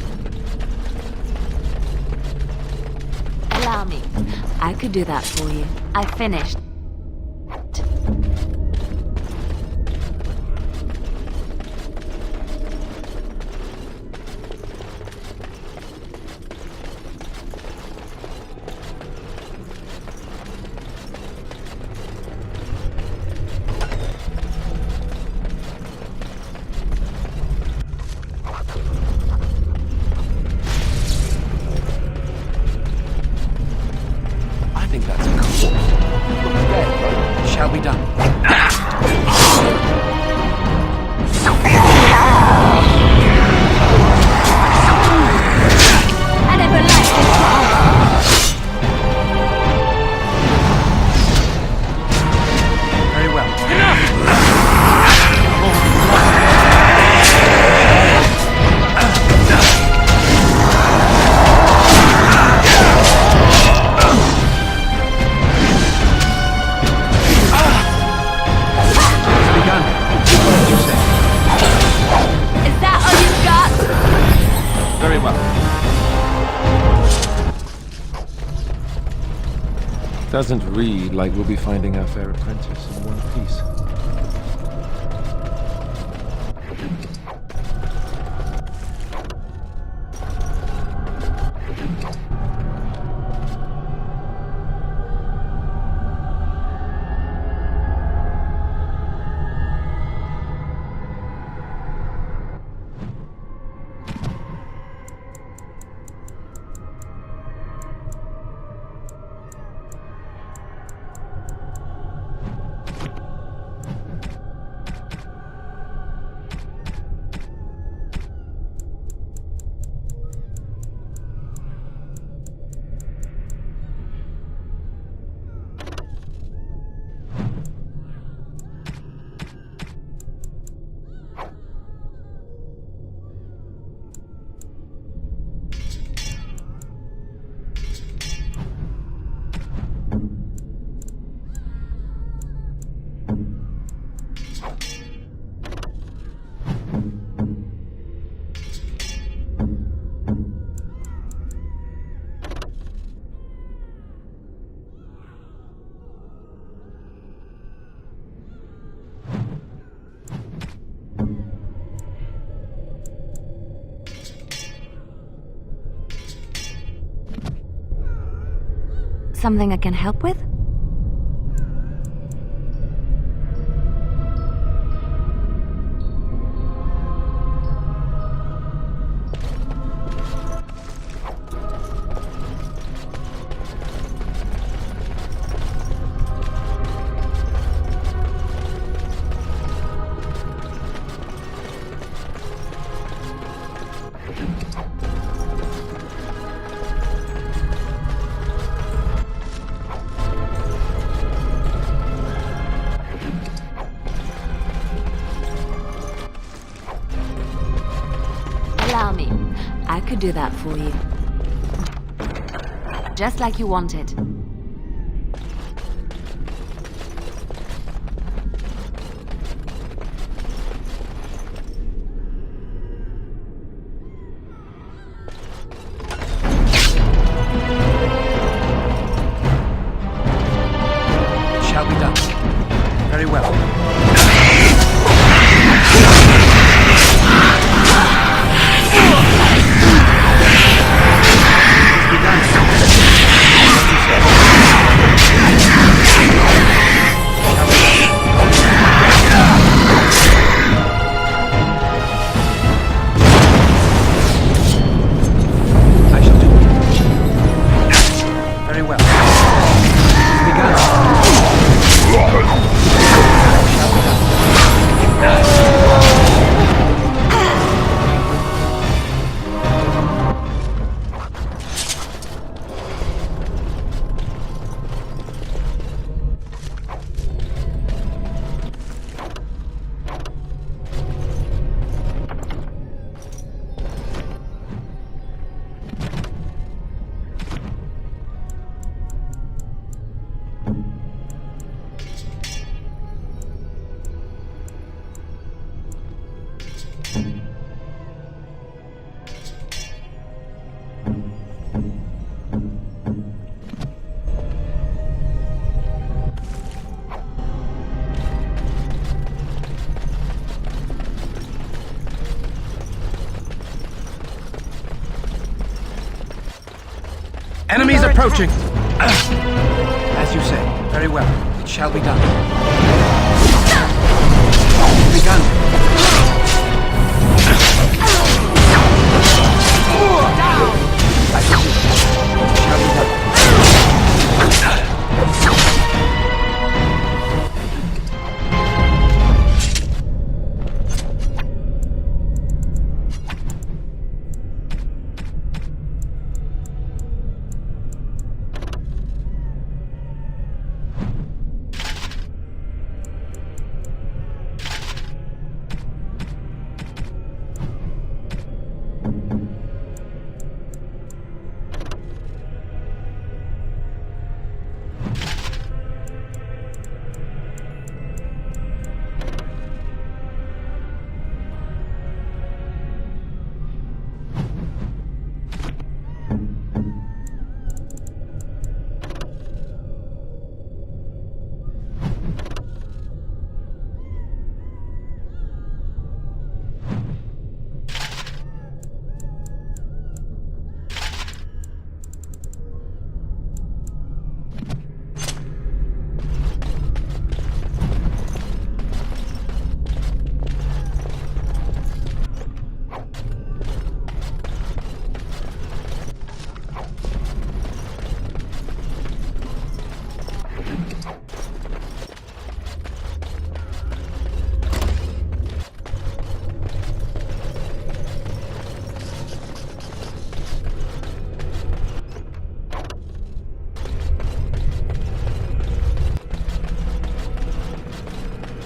Allow me. I could do that for you. I finished. I think that's a cool. It shall be done. I never liked this. Very well. Is that all you've got? Very well. Doesn't read like we'll be finding our fair apprentice in one piece. something I can help with? Allow me. I could do that for you. Just like you wanted. Shall be done. Very well. Enemies approaching! As you say, very well. It shall be done. Begun. I shall do it. It shall be done.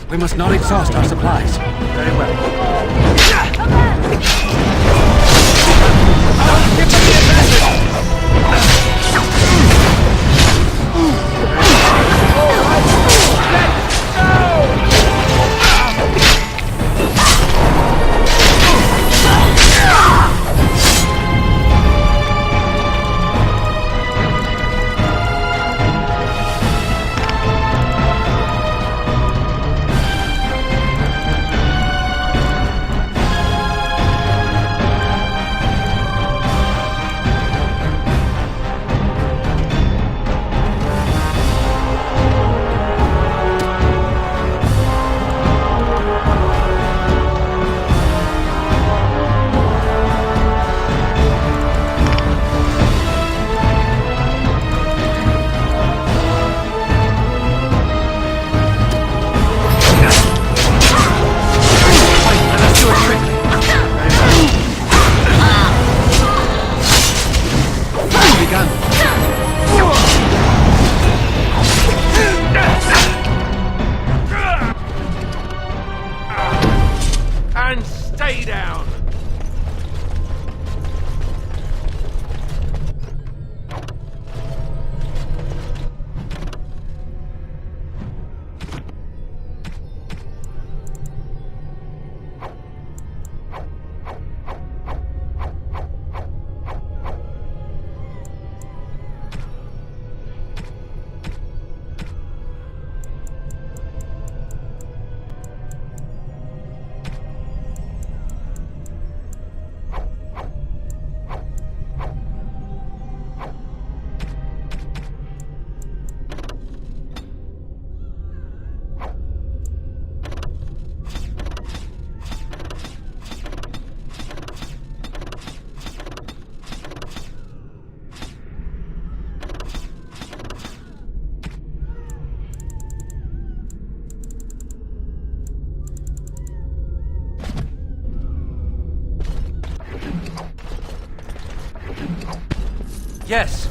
We must not exhaust our supplies. Very well. Give them the advantage! guess.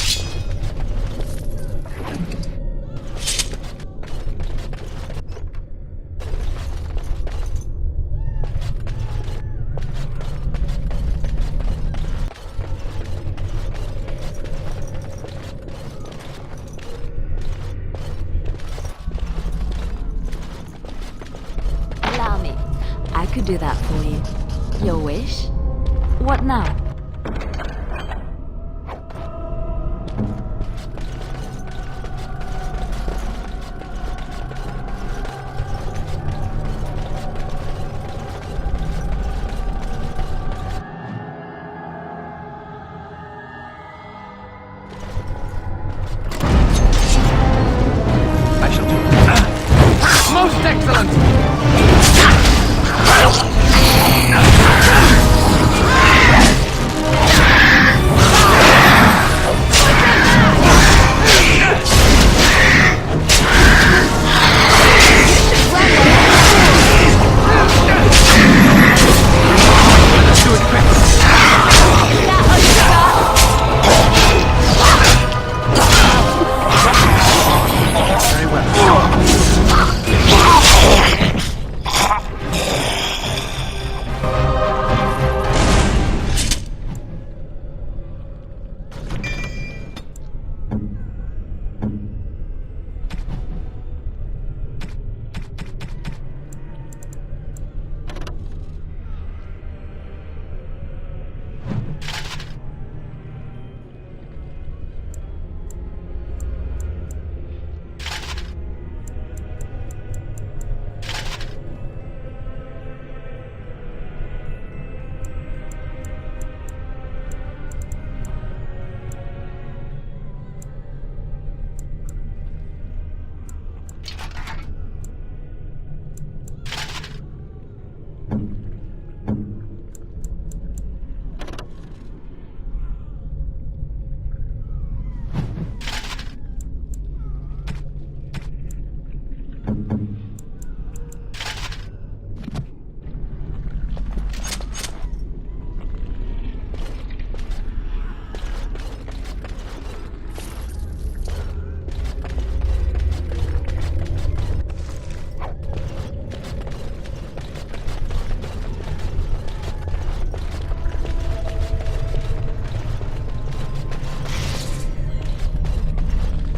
Allow me. I could do that for you. Your wish? What now? I shall do it. Most excellent!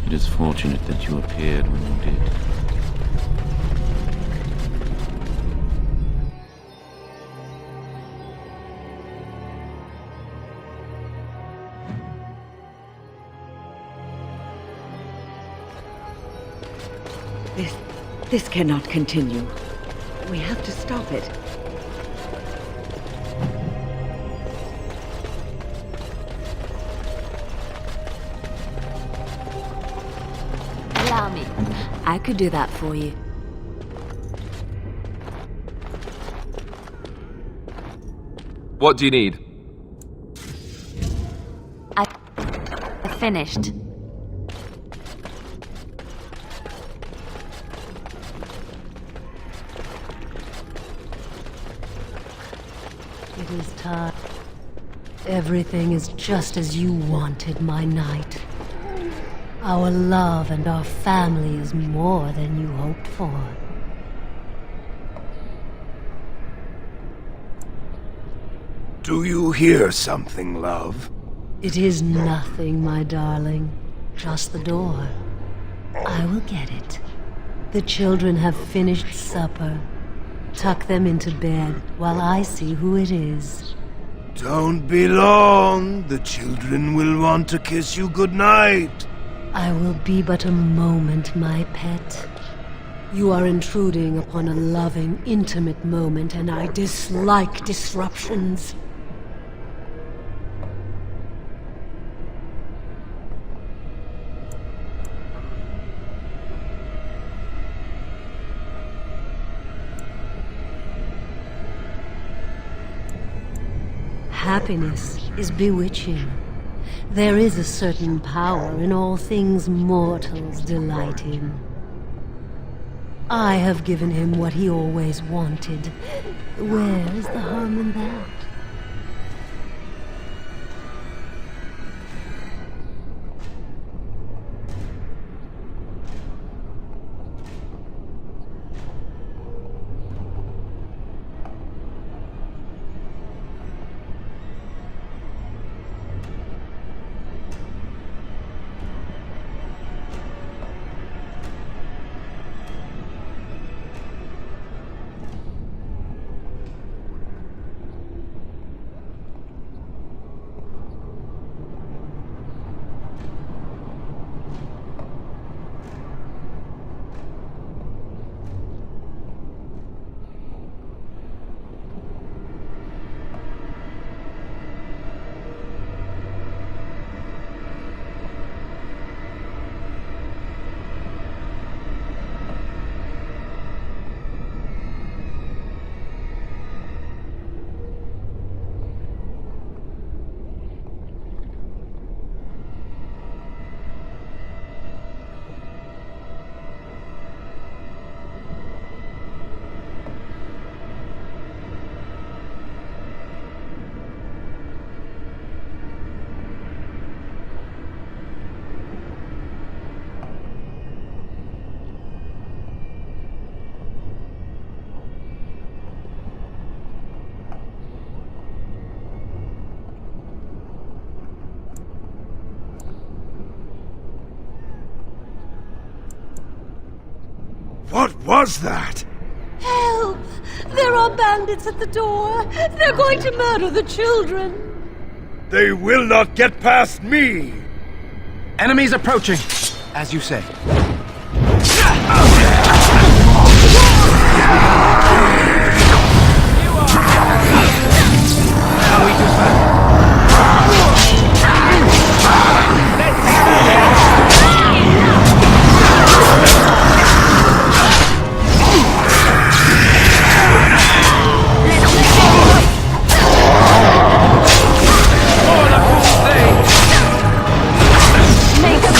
It is fortunate that you appeared when you did. This cannot continue. We have to stop it. Allow me. I could do that for you. What do you need? I finished. It is time. Everything is just as you wanted, my knight. Our love and our family is more than you hoped for. Do you hear something, love? It is nothing, my darling. Just the door. I will get it. The children have finished supper. Tuck them into bed while I see who it is. Don't be long. The children will want to kiss you goodnight. I will be but a moment, my pet. You are intruding upon a loving, intimate moment, and I dislike disruptions. Happiness is bewitching. There is a certain power in all things mortals delight in. I have given him what he always wanted. Where is the harm in that? What was that? Help! There are bandits at the door. They're going to murder the children. They will not get past me! Enemies approaching, as you say. How we do that? Make us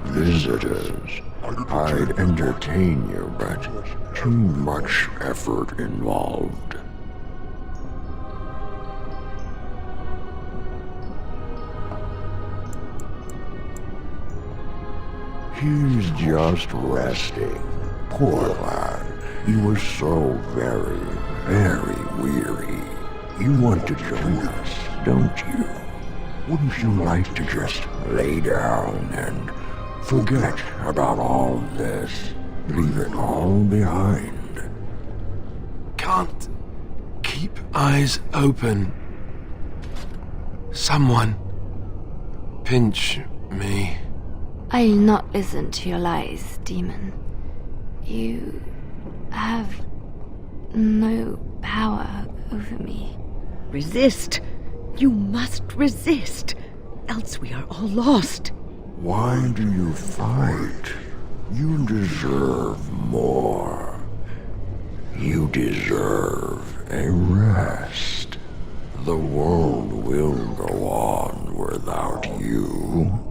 Visitors. I'd entertain you, but too much effort involved. He's just resting. Poor lad. He was so very, very weary. You want to join us, don't you? Wouldn't you like to just lay down and forget about all this? Leave it all behind. Can't keep eyes open. Someone pinch me. I'll not listen to your lies, demon. You have no power over me. Resist. You must resist, else we are all lost. Why do you fight? You deserve more. You deserve a rest. The world will go on without you.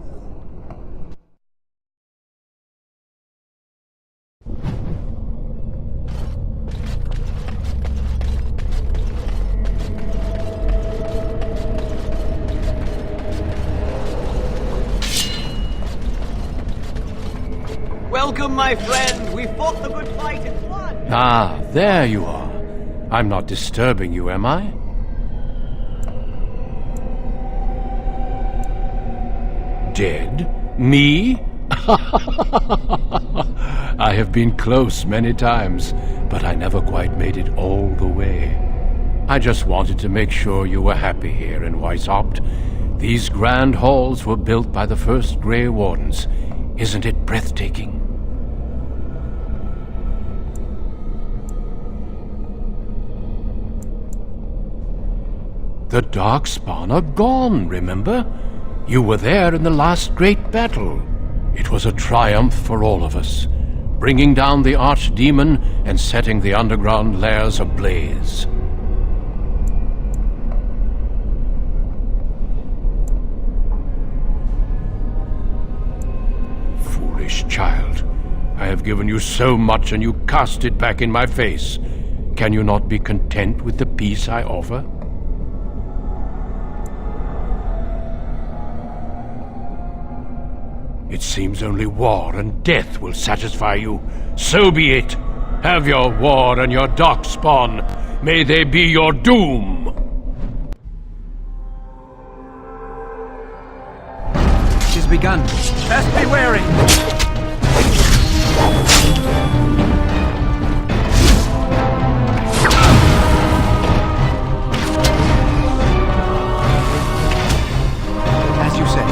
Welcome, my friend. We fought the good fight and won. Ah, there you are. I'm not disturbing you, am I? Dead? Me? I have been close many times, but I never quite made it all the way. I just wanted to make sure you were happy here in Weishaupt. These grand halls were built by the first Grey Wardens. Isn't it breathtaking? The Darkspawn are gone, remember? You were there in the last great battle. It was a triumph for all of us, bringing down the Archdemon and setting the underground lairs ablaze. Foolish child. I have given you so much and you cast it back in my face. Can you not be content with the peace I offer? It seems only war and death will satisfy you. So be it. Have your war and your Darkspawn. May they be your doom. It has begun. Best be wary. As you say.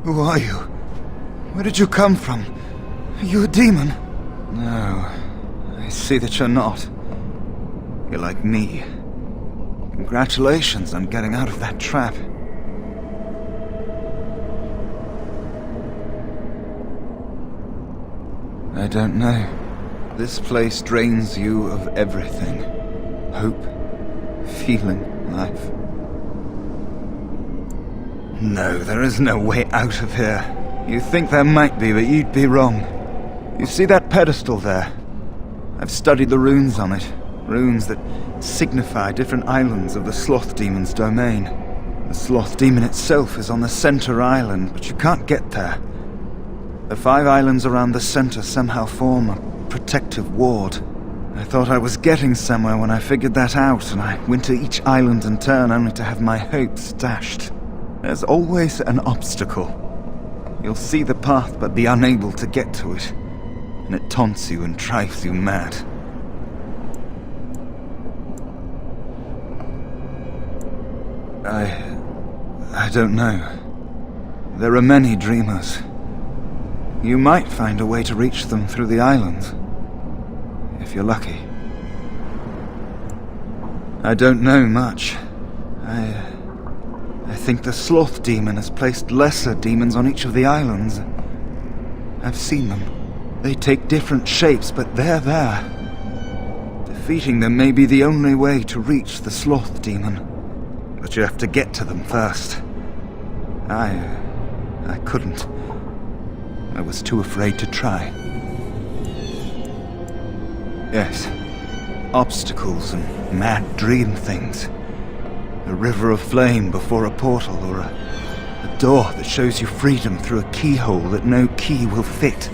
Who are you? Where did you come from? Are you a demon? No, I see that you're not. You're like me. Congratulations on getting out of that trap. I don't know. This place drains you of everything. Hope, feeling, life. No, there is no way out of here. You think there might be, but you'd be wrong. You see that pedestal there? I've studied the runes on it. Runes that signify different islands of the Sloth Demon's domain. The Sloth Demon itself is on the center island, but you can't get there. The 5 islands around the center somehow form a protective ward. I thought I was getting somewhere when I figured that out, and I went to each island in turn only to have my hopes dashed. There's always an obstacle. You'll see the path but be unable to get to it, and it taunts you and drives you mad. I don't know. There are many dreamers. You might find a way to reach them through the islands, if you're lucky. I don't know much. I think the Sloth Demon has placed lesser demons on each of the islands. I've seen them. They take different shapes, but they're there. Defeating them may be the only way to reach the Sloth Demon. But you have to get to them first. I couldn't. I was too afraid to try. Yes. Obstacles and mad dream things. A river of flame before a portal, or a door that shows you freedom through a keyhole that no key will fit.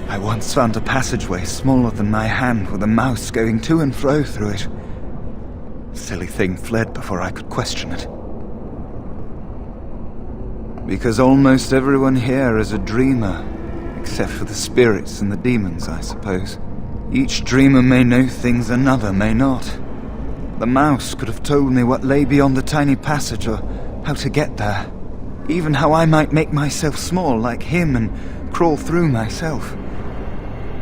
I once found a passageway smaller than my hand with a mouse going to and fro through it. The silly thing fled before I could question it. Because almost everyone here is a dreamer, except for the spirits and the demons, I suppose. Each dreamer may know things another may not. The mouse could have told me what lay beyond the tiny passage, or how to get there. Even how I might make myself small like him and crawl through myself.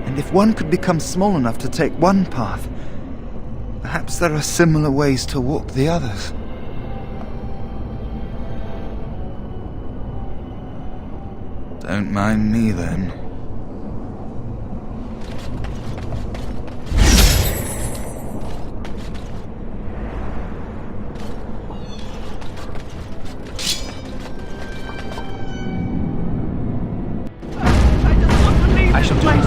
And if one could become small enough to take one path, perhaps there are similar ways to walk the others. Don't mind me then. I shall do it.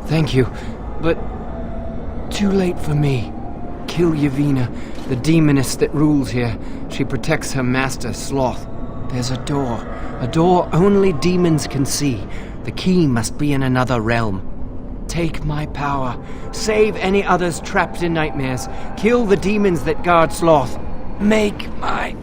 Thank you, but too late for me. Kill Yevina, the demoness that rules here. She protects her master, Sloth. There's a door only demons can see. The key must be in another realm. Take my power. Save any others trapped in nightmares. Kill the demons that guard Sloth. Make my...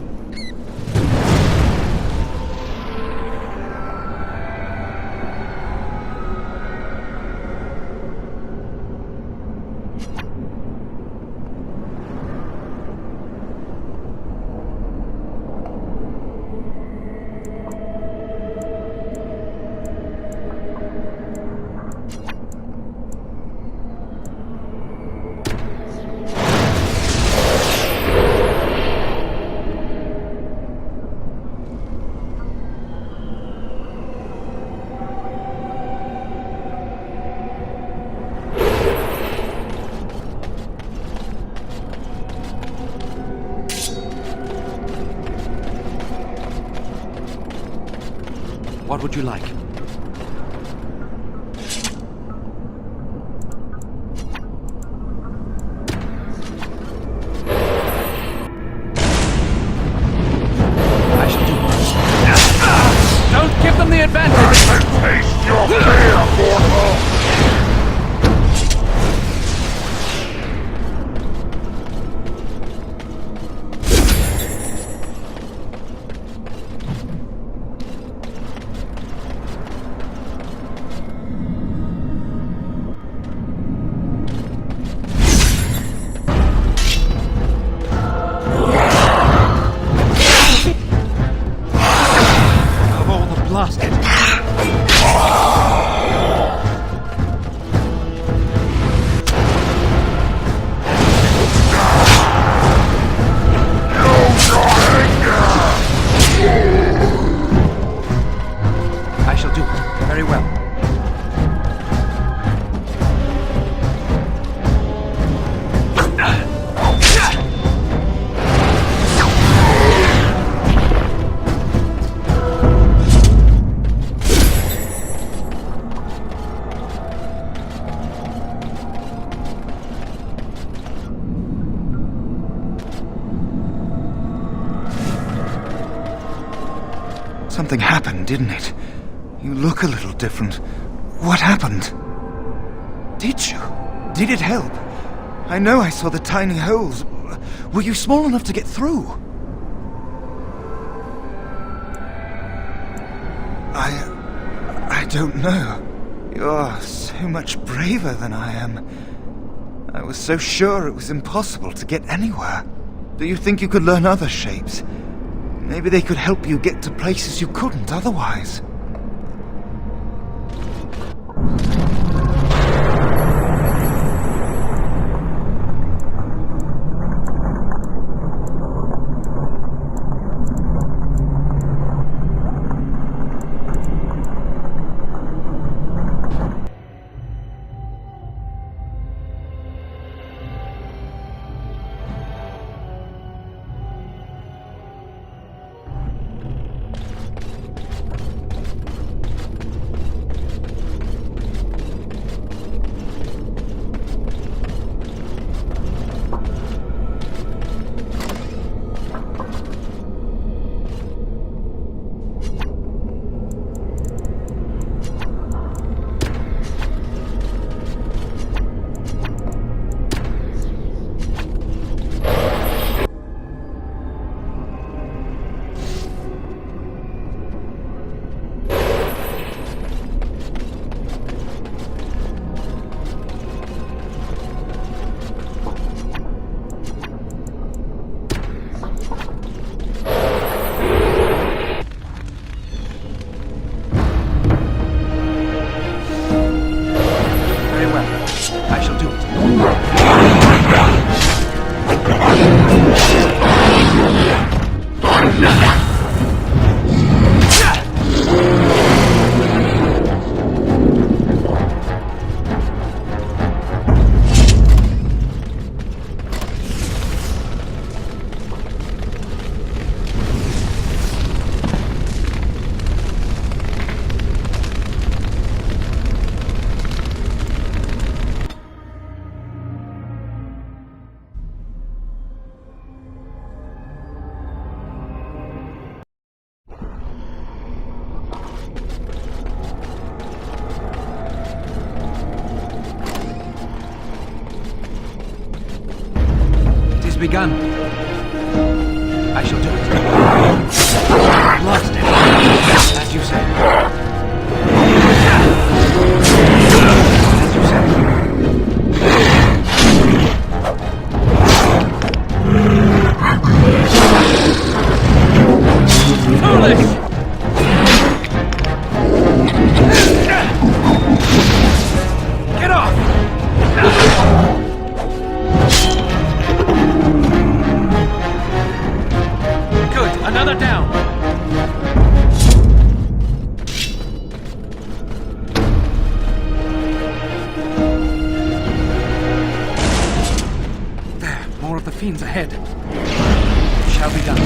What would you like? Don't give them the advantage! Taste your fear, mortal! Something happened, didn't it? You look a little different. What happened? Did you? Did it help? I know I saw the tiny holes. Were you small enough to get through? I don't know. You're so much braver than I am. I was so sure it was impossible to get anywhere. Do you think you could learn other shapes? Maybe they could help you get to places you couldn't otherwise. Begun. I shall do it. Lost it. As you say. As you say. Foolish! Get off! Another down! There, more of the fiends ahead. Shall be done.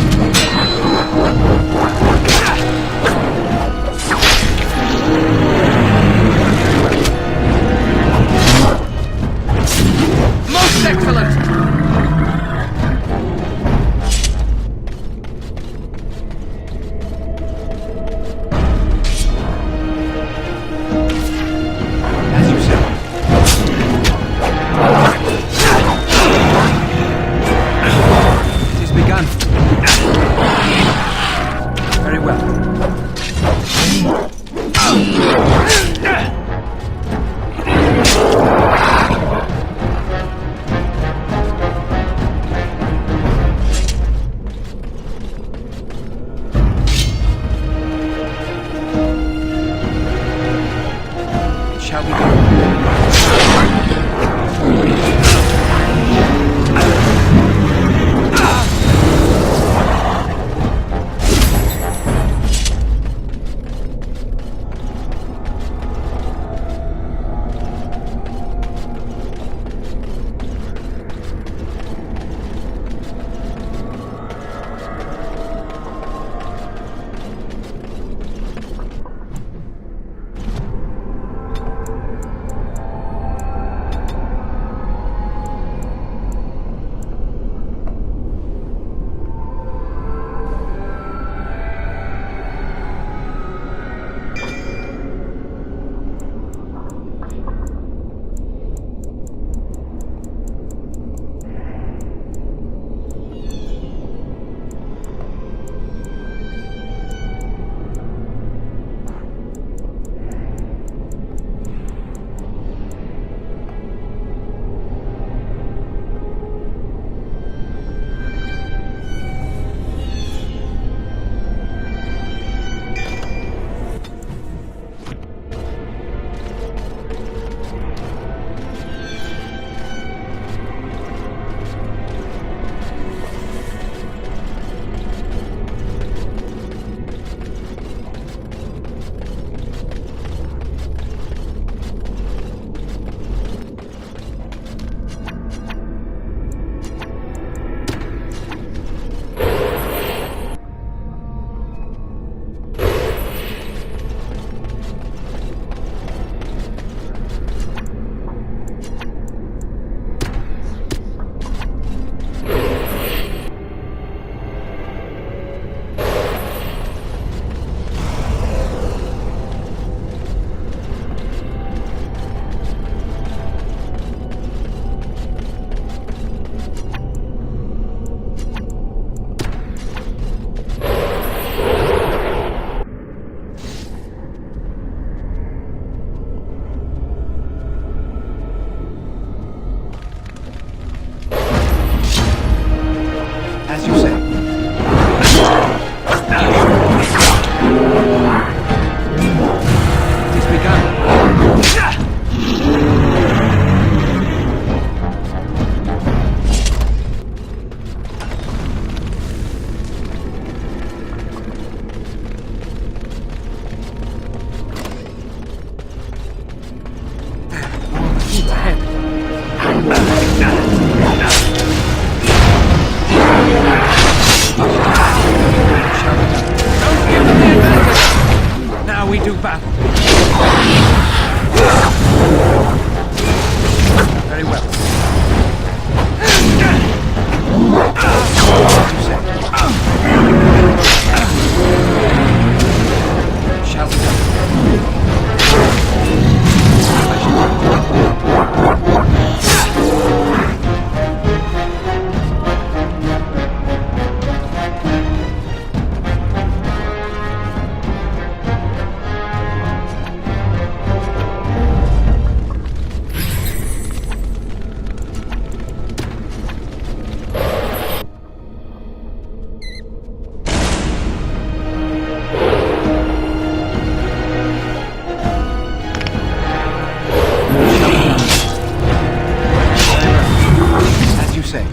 say?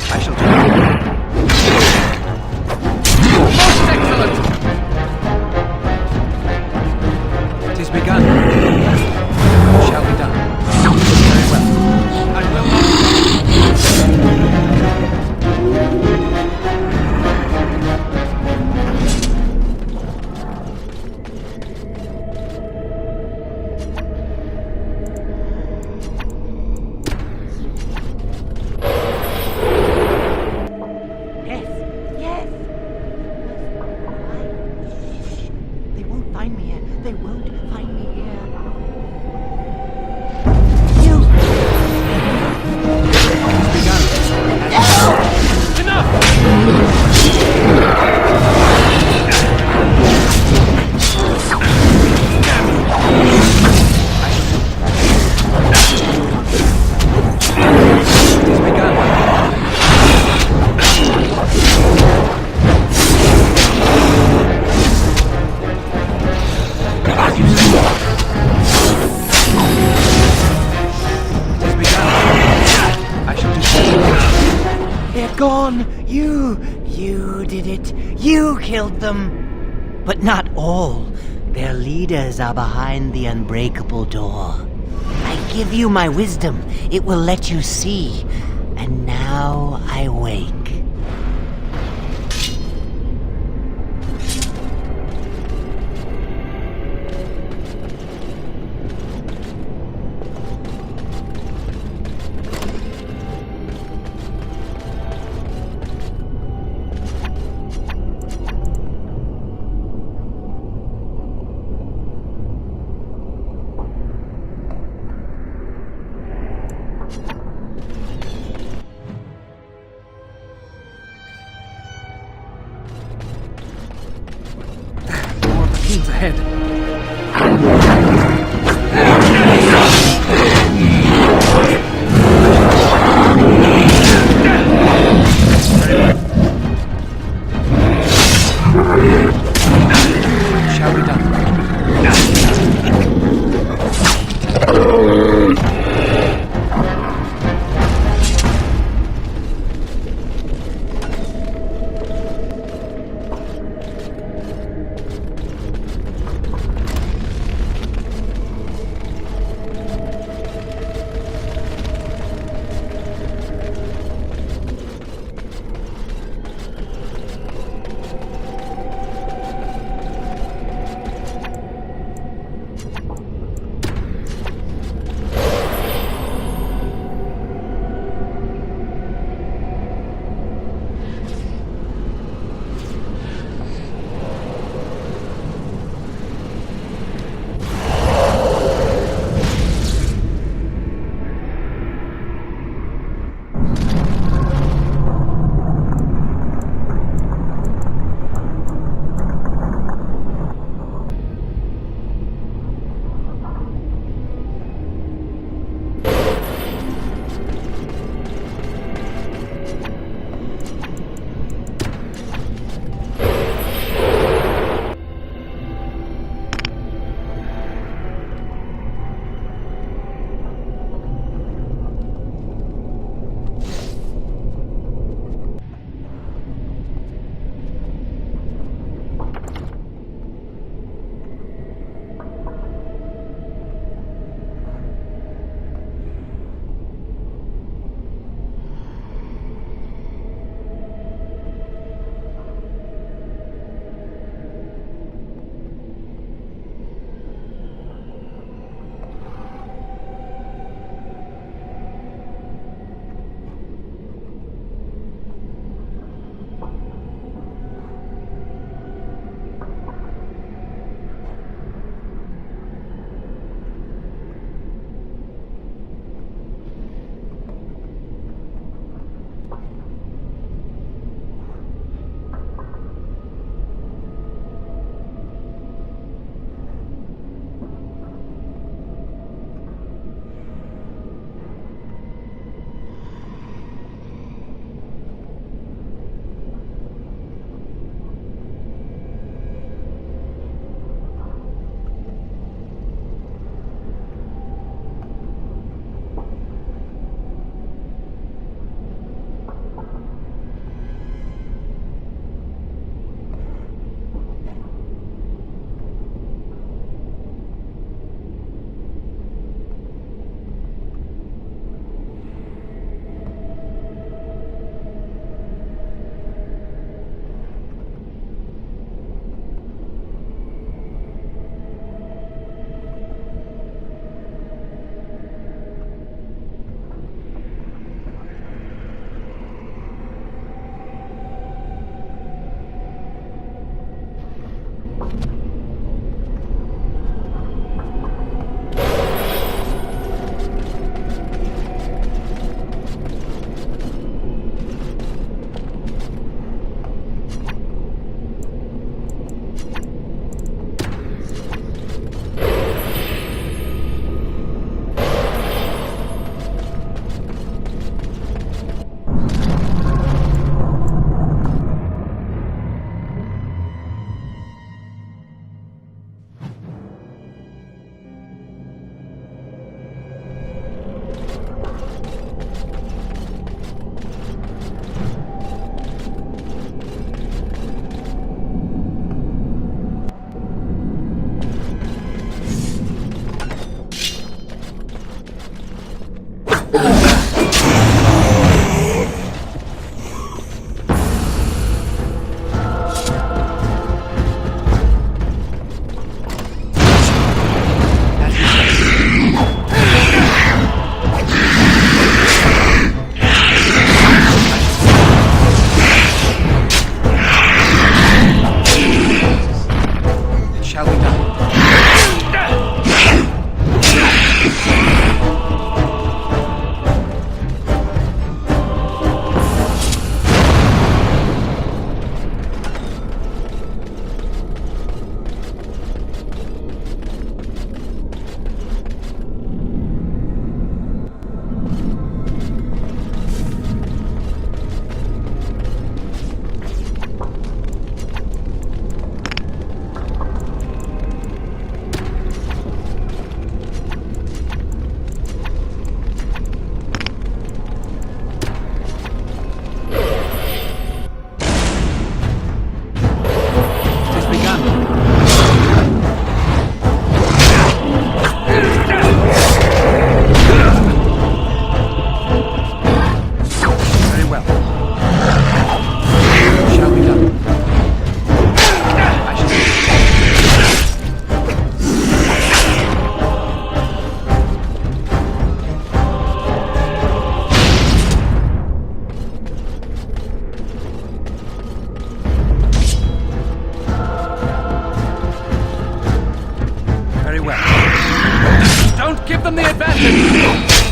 I shall do it. Most excellent! It is begun. Shall be done. Very well. I will not You did it. You killed them. But not all. Their leaders are behind the unbreakable door. I give you my wisdom. It will let you see. And now I wake. Don't give them the advantage!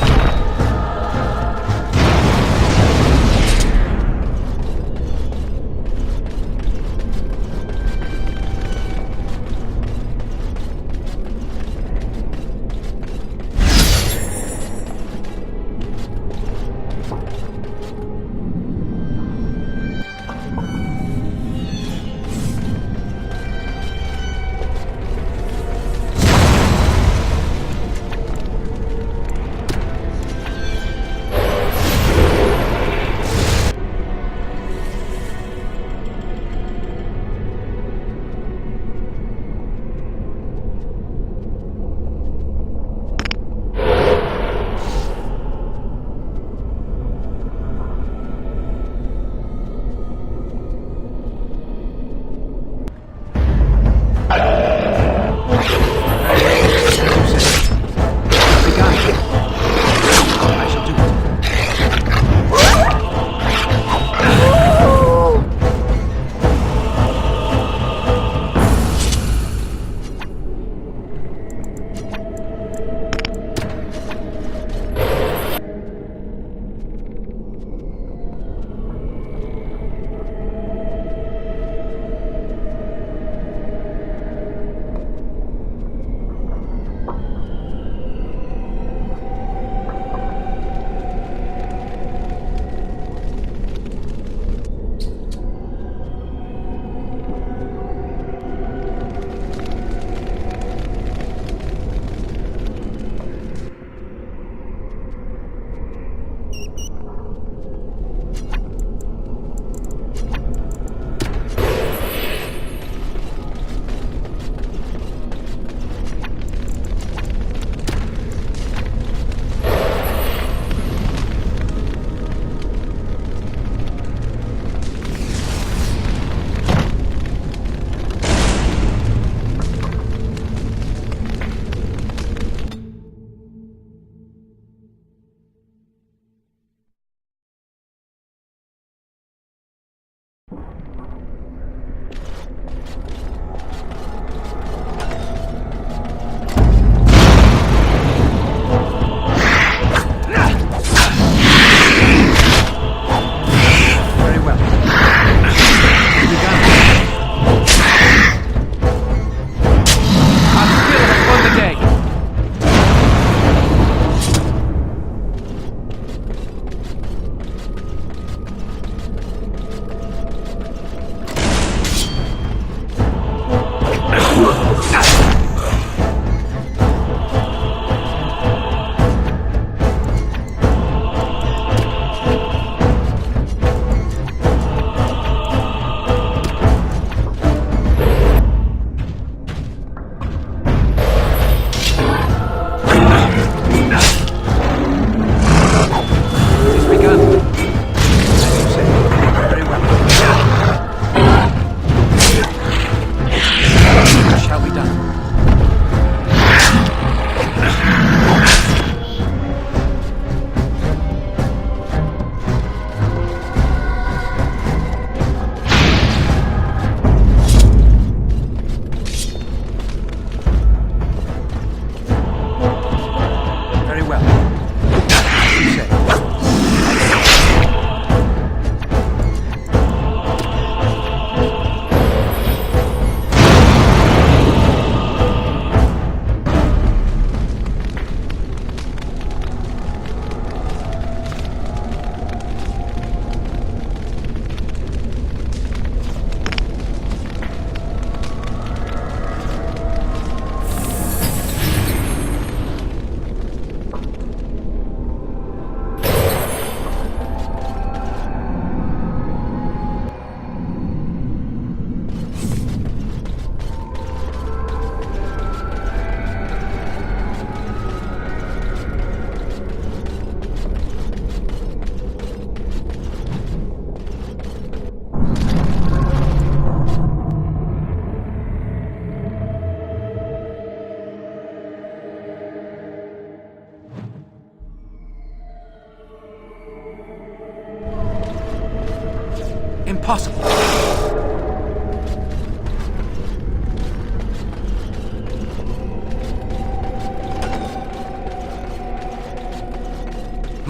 Impossible.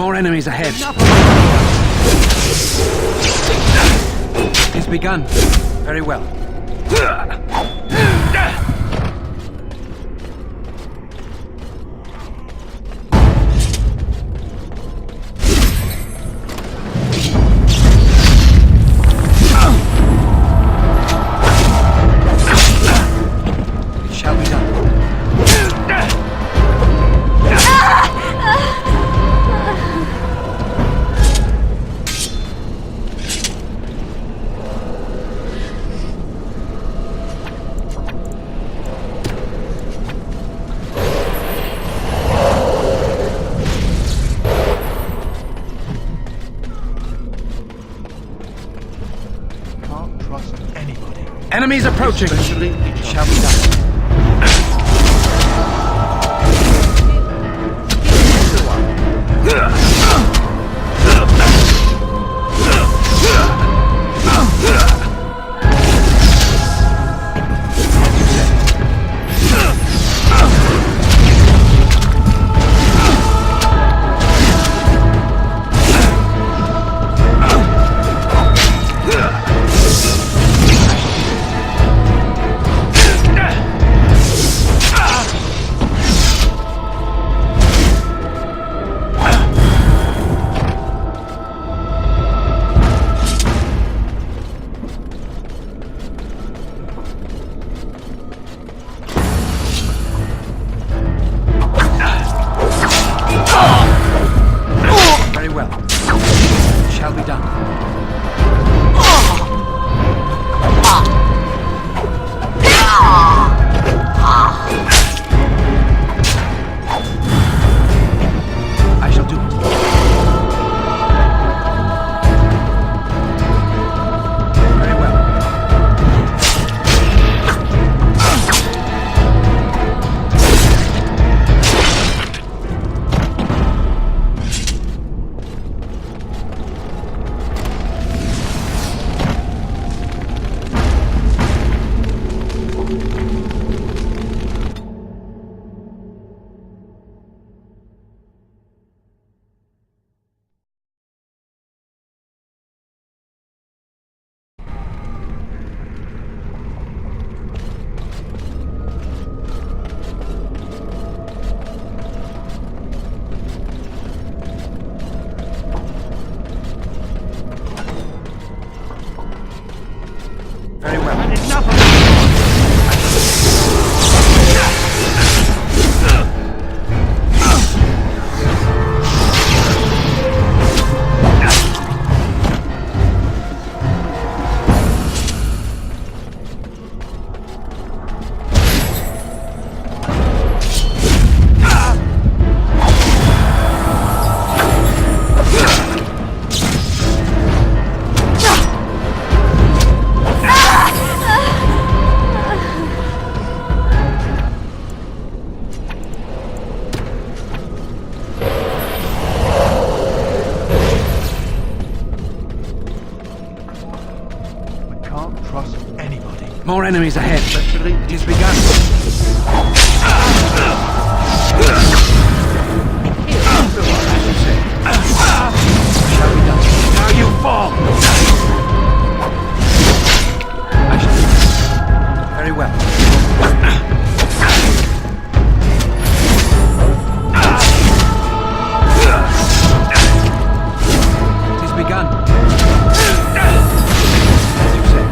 More enemies ahead. It's begun. Very well. It shall be done. Enemies approaching! It shall be done. More enemies ahead. It is begun. Shall be done. Now you fall. I shall. Very well. It is begun. As you say.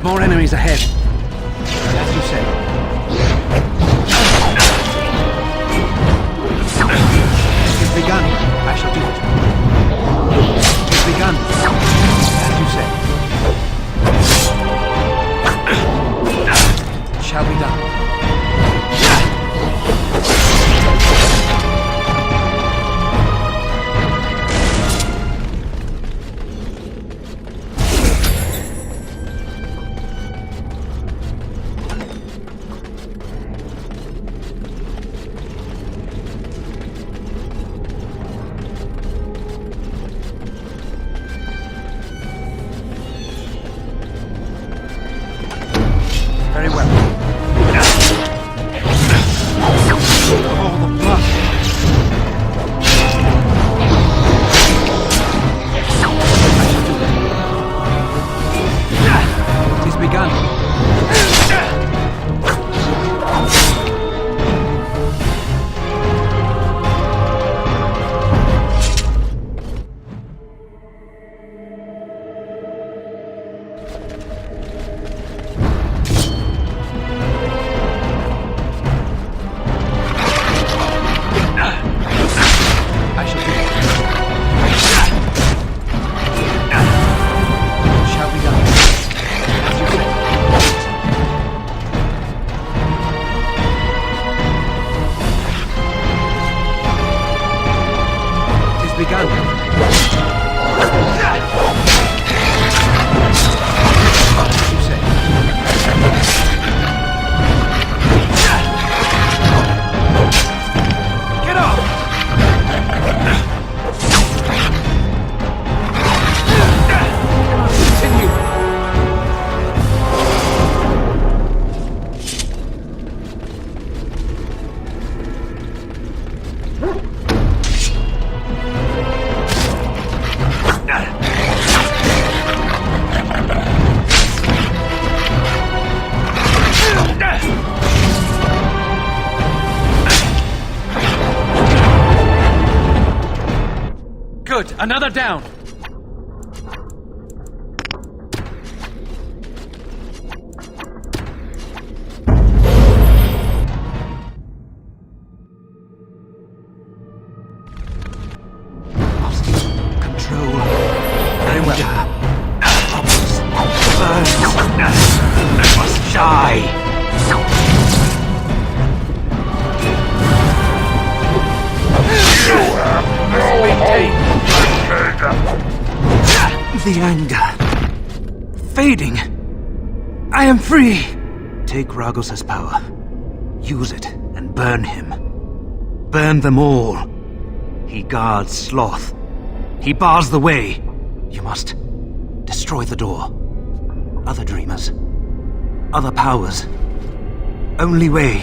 More enemies ahead. As you said. It's begun. I shall do it. It's begun. As you said. It shall be done. Very well. All the blood. It is begun. Good, another down. Control. Very well. Must die. The anger. Fading. I am free. Take Ragos' power. Use it and burn him. Burn them all. He guards Sloth. He bars the way. You must destroy the door. Other dreamers. Other powers. Only way